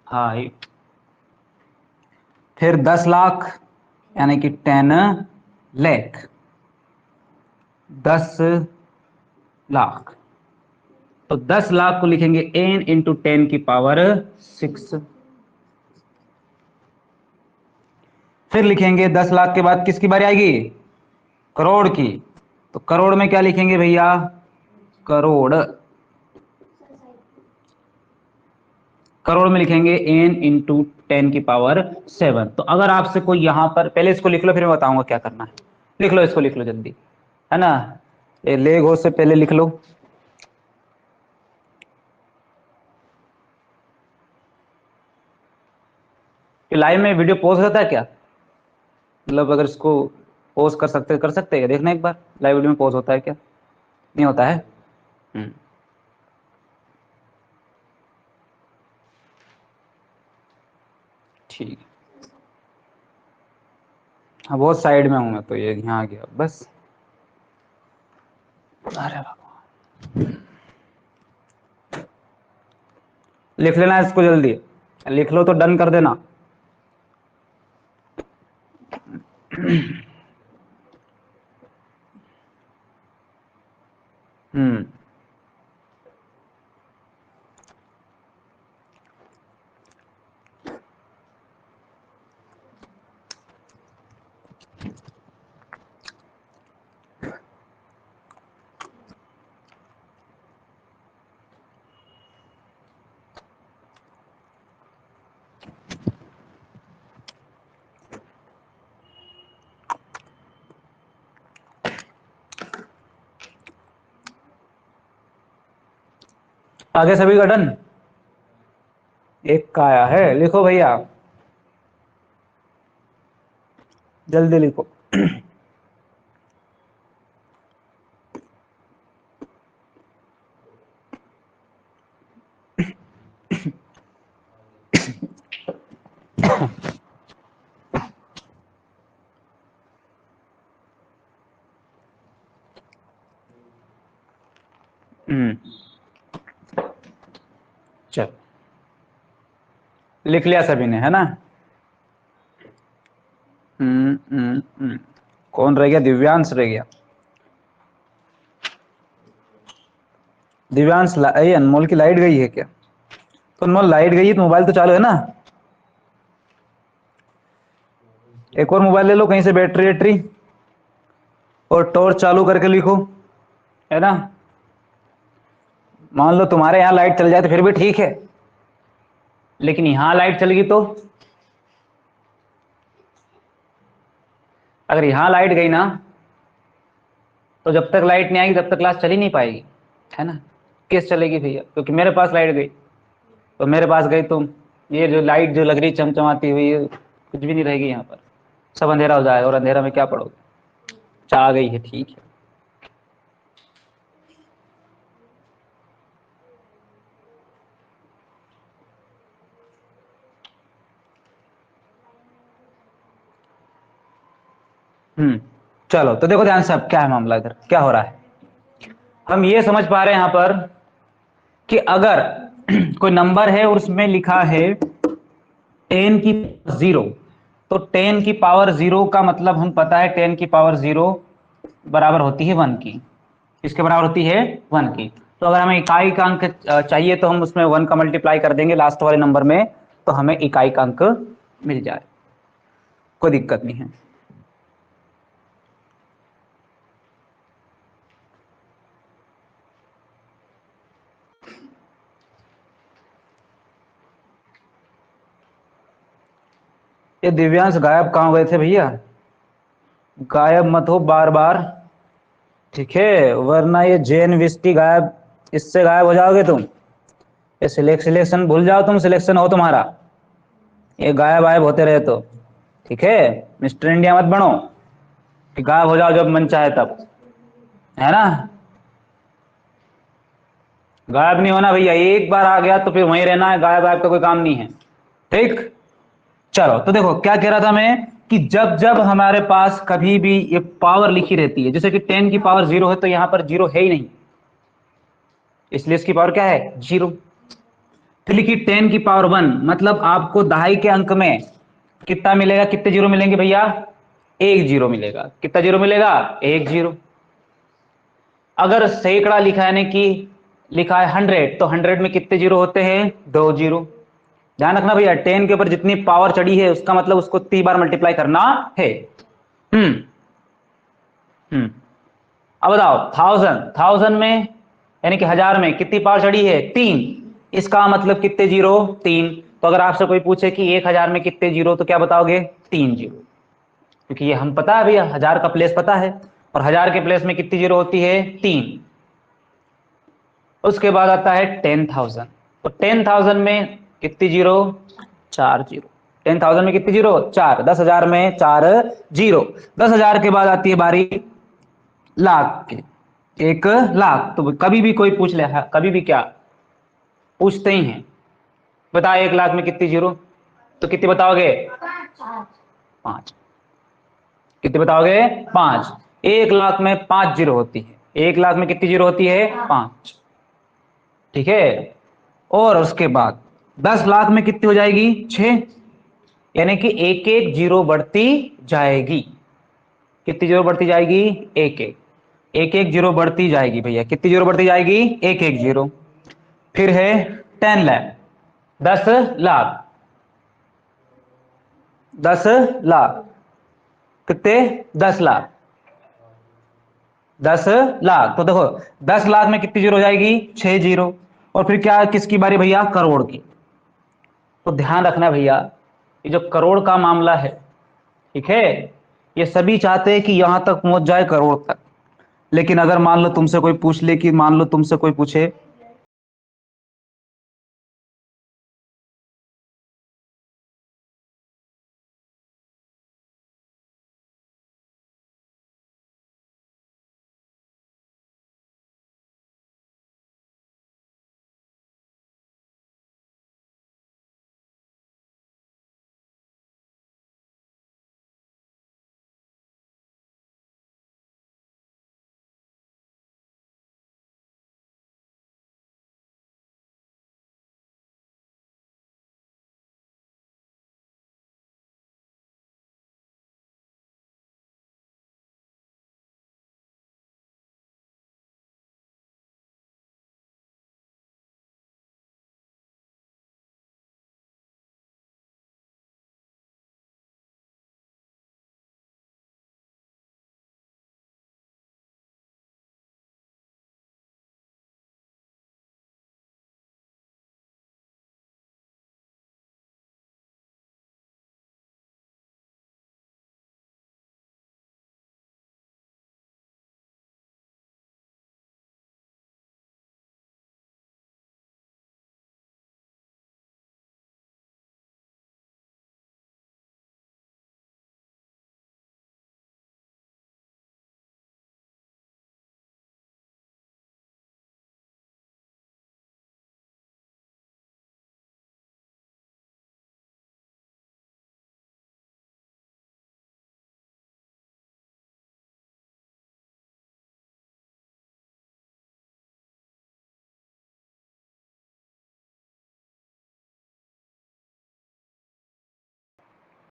5। फिर 10 लाख यानी कि 10 लाख। 10 लाख, तो 10 लाख को लिखेंगे n इंटू 10 की पावर 6। फिर लिखेंगे 10 लाख के बाद किसकी बारी आएगी, करोड़ की। तो करोड़ में क्या लिखेंगे भैया, करोड़। करोड़ में लिखेंगे n इंटू 10 की पावर 7। तो अगर आपसे कोई यहां पर, पहले इसको लिख लो फिर मैं बताऊंगा क्या करना है। लिख लो, इसको लिख लो जल्दी, है ना, ये लेग हो से पहले लिख लो। लाइव में वीडियो पॉज होता है क्या, मतलब अगर इसको पॉज कर सकते हैं क्या, देखना एक बार लाइव वीडियो में पॉज होता है क्या, नहीं होता है। ठीक, हाँ बहुत साइड में हूं मैं, तो ये यहाँ आ गया बस। अरे भगवान, लिख लेना इसको जल्दी, लिख लो तो डन कर देना। हम्म, आगे सभी का डन। एक का आया है, लिखो भैया जल्दी लिखो। चल, लिख लिया सभी ने, है ना। कौन रह गया, दिव्यांश रह गया। दिव्यांश, ये अनमोल की लाइट गई है क्या, तो अनमोल लाइट गई है तो मोबाइल तो चालू है ना। एक और मोबाइल ले लो कहीं से, बैटरी वैटरी, और टॉर्च चालू करके लिखो, है ना। मान लो तुम्हारे यहाँ लाइट चल जाए तो फिर भी ठीक है, लेकिन यहां लाइट चल गई तो, अगर यहां लाइट गई ना, तो जब तक लाइट नहीं आएगी तब तक क्लास चल ही नहीं पाएगी, है ना। किस चलेगी भैया, क्योंकि मेरे पास लाइट गई, तो मेरे पास गई तो ये जो लाइट जो लग रही चमचमाती हुई, कुछ भी नहीं रहेगी यहाँ पर, सब अंधेरा हो जाएगा, और अंधेरा में क्या पढ़ोगे। चाह गई है, ठीक है। चलो तो देखो ध्यान से, अब क्या है मामला, इधर क्या हो रहा है। हम ये समझ पा रहे हैं यहां पर कि अगर कोई नंबर है और उसमें लिखा है 10 की 0, तो 10 की पावर 0 का मतलब हम पता है 10 की पावर 0 बराबर होती है 1 की। इसके बराबर होती है 1 की। तो अगर हमें इकाई का अंक चाहिए तो हम उसमें 1 का मल्टीप्लाई कर देंगे लास्ट वाले नंबर में, तो हमें इकाई का अंक मिल जाए, कोई दिक्कत नहीं है। ये दिव्यांश गायब कहाँ गए थे भैया, गायब मत हो बार बार, ठीक है, वरना ये जेन विस्टी गायब, इससे गायब हो जाओगे तुम। ये सिलेक्शन भूल जाओ तुम, सिलेक्शन हो तुम्हारा, ये गायब गायब होते रहे तो ठीक है, मिस्टर इंडिया मत बनो कि गायब हो जाओ जब मन चाहे तब, है ना। गायब नहीं होना भैया, एक बार आ गया तो फिर वहीं रहना है, गायब गायब का कोई काम नहीं है, ठीक। चलो तो देखो क्या कह रहा था मैं कि जब जब हमारे पास कभी भी ये पावर लिखी रहती है, जैसे कि 10 की पावर 0 है तो यहां पर 0 है ही नहीं, इसलिए इसकी पावर क्या है 0। फिर लिखी 10 की पावर 1, मतलब आपको दहाई के अंक में कितना मिलेगा, कितने जीरो मिलेंगे भैया, एक जीरो मिलेगा। कितना जीरो मिलेगा, एक जीरो। अगर सैकड़ा लिखा है, यानी कि लिखा है 100, तो 100 में कितने जीरो होते हैं, 2 जीरो। ध्यान रखना भैया, 10 के ऊपर जितनी पावर चढ़ी है उसका मतलब उसको 3 बार मल्टीप्लाई करना है। हम्म हम्म अब बताओ, 1000 में यानी कि 1000 में कितनी पावर चढ़ी है, 3। इसका मतलब कितने जीरो, 3। तो अगर आपसे कोई पूछे कि 1000 में कितने जीरो, तो क्या बताओगे, 3 जीरो, क्योंकि ये हम पता है भैया, 1000 का प्लेस पता है, और 1000 के प्लेस में कितनी जीरो होती है, 3। उसके बाद आता है 10,000, तो 10,000 में कितनी जीरो, 4 जीरो। 10,000 में कितनी जीरो, 4। 10,000 में 4 जीरो। 10,000 के बाद आती है बारी लाख की, 1,00,000। तो कभी भी कोई पूछ ले, कभी भी क्या पूछते ही हैं, बता 1,00,000 में कितनी जीरो, तो कितनी बताओगे, 5। कितनी बताओगे, 5। 1,00,000 में 5 जीरो होती है, 1,00,000 में कितनी जीरो होती है, 5, ठीक है। और उसके बाद 10,00,000 में कितनी हो जाएगी, 6, यानी कि एक एक जीरो बढ़ती जाएगी। कितनी जीरो बढ़ती जाएगी, एक एक, एक एक जीरो बढ़ती जाएगी भैया। कितनी जीरो बढ़ती जाएगी, एक एक जीरो। फिर है 10 लाख, 10,00,000, 10,00,000 कितने, 10,00,000, 10,00,000। तो देखो 10,00,000 में कितनी जीरो हो जाएगी, 6 जीरो। और फिर क्या, किसकी बारी भैया, करोड़ की। तो ध्यान रखना भैया, ये जो करोड़ का मामला है, ठीक है, ये सभी चाहते हैं कि यहां तक पहुंच जाए, करोड़ तक। लेकिन अगर मान लो तुमसे कोई पूछ ले कि मान लो तुमसे कोई पूछे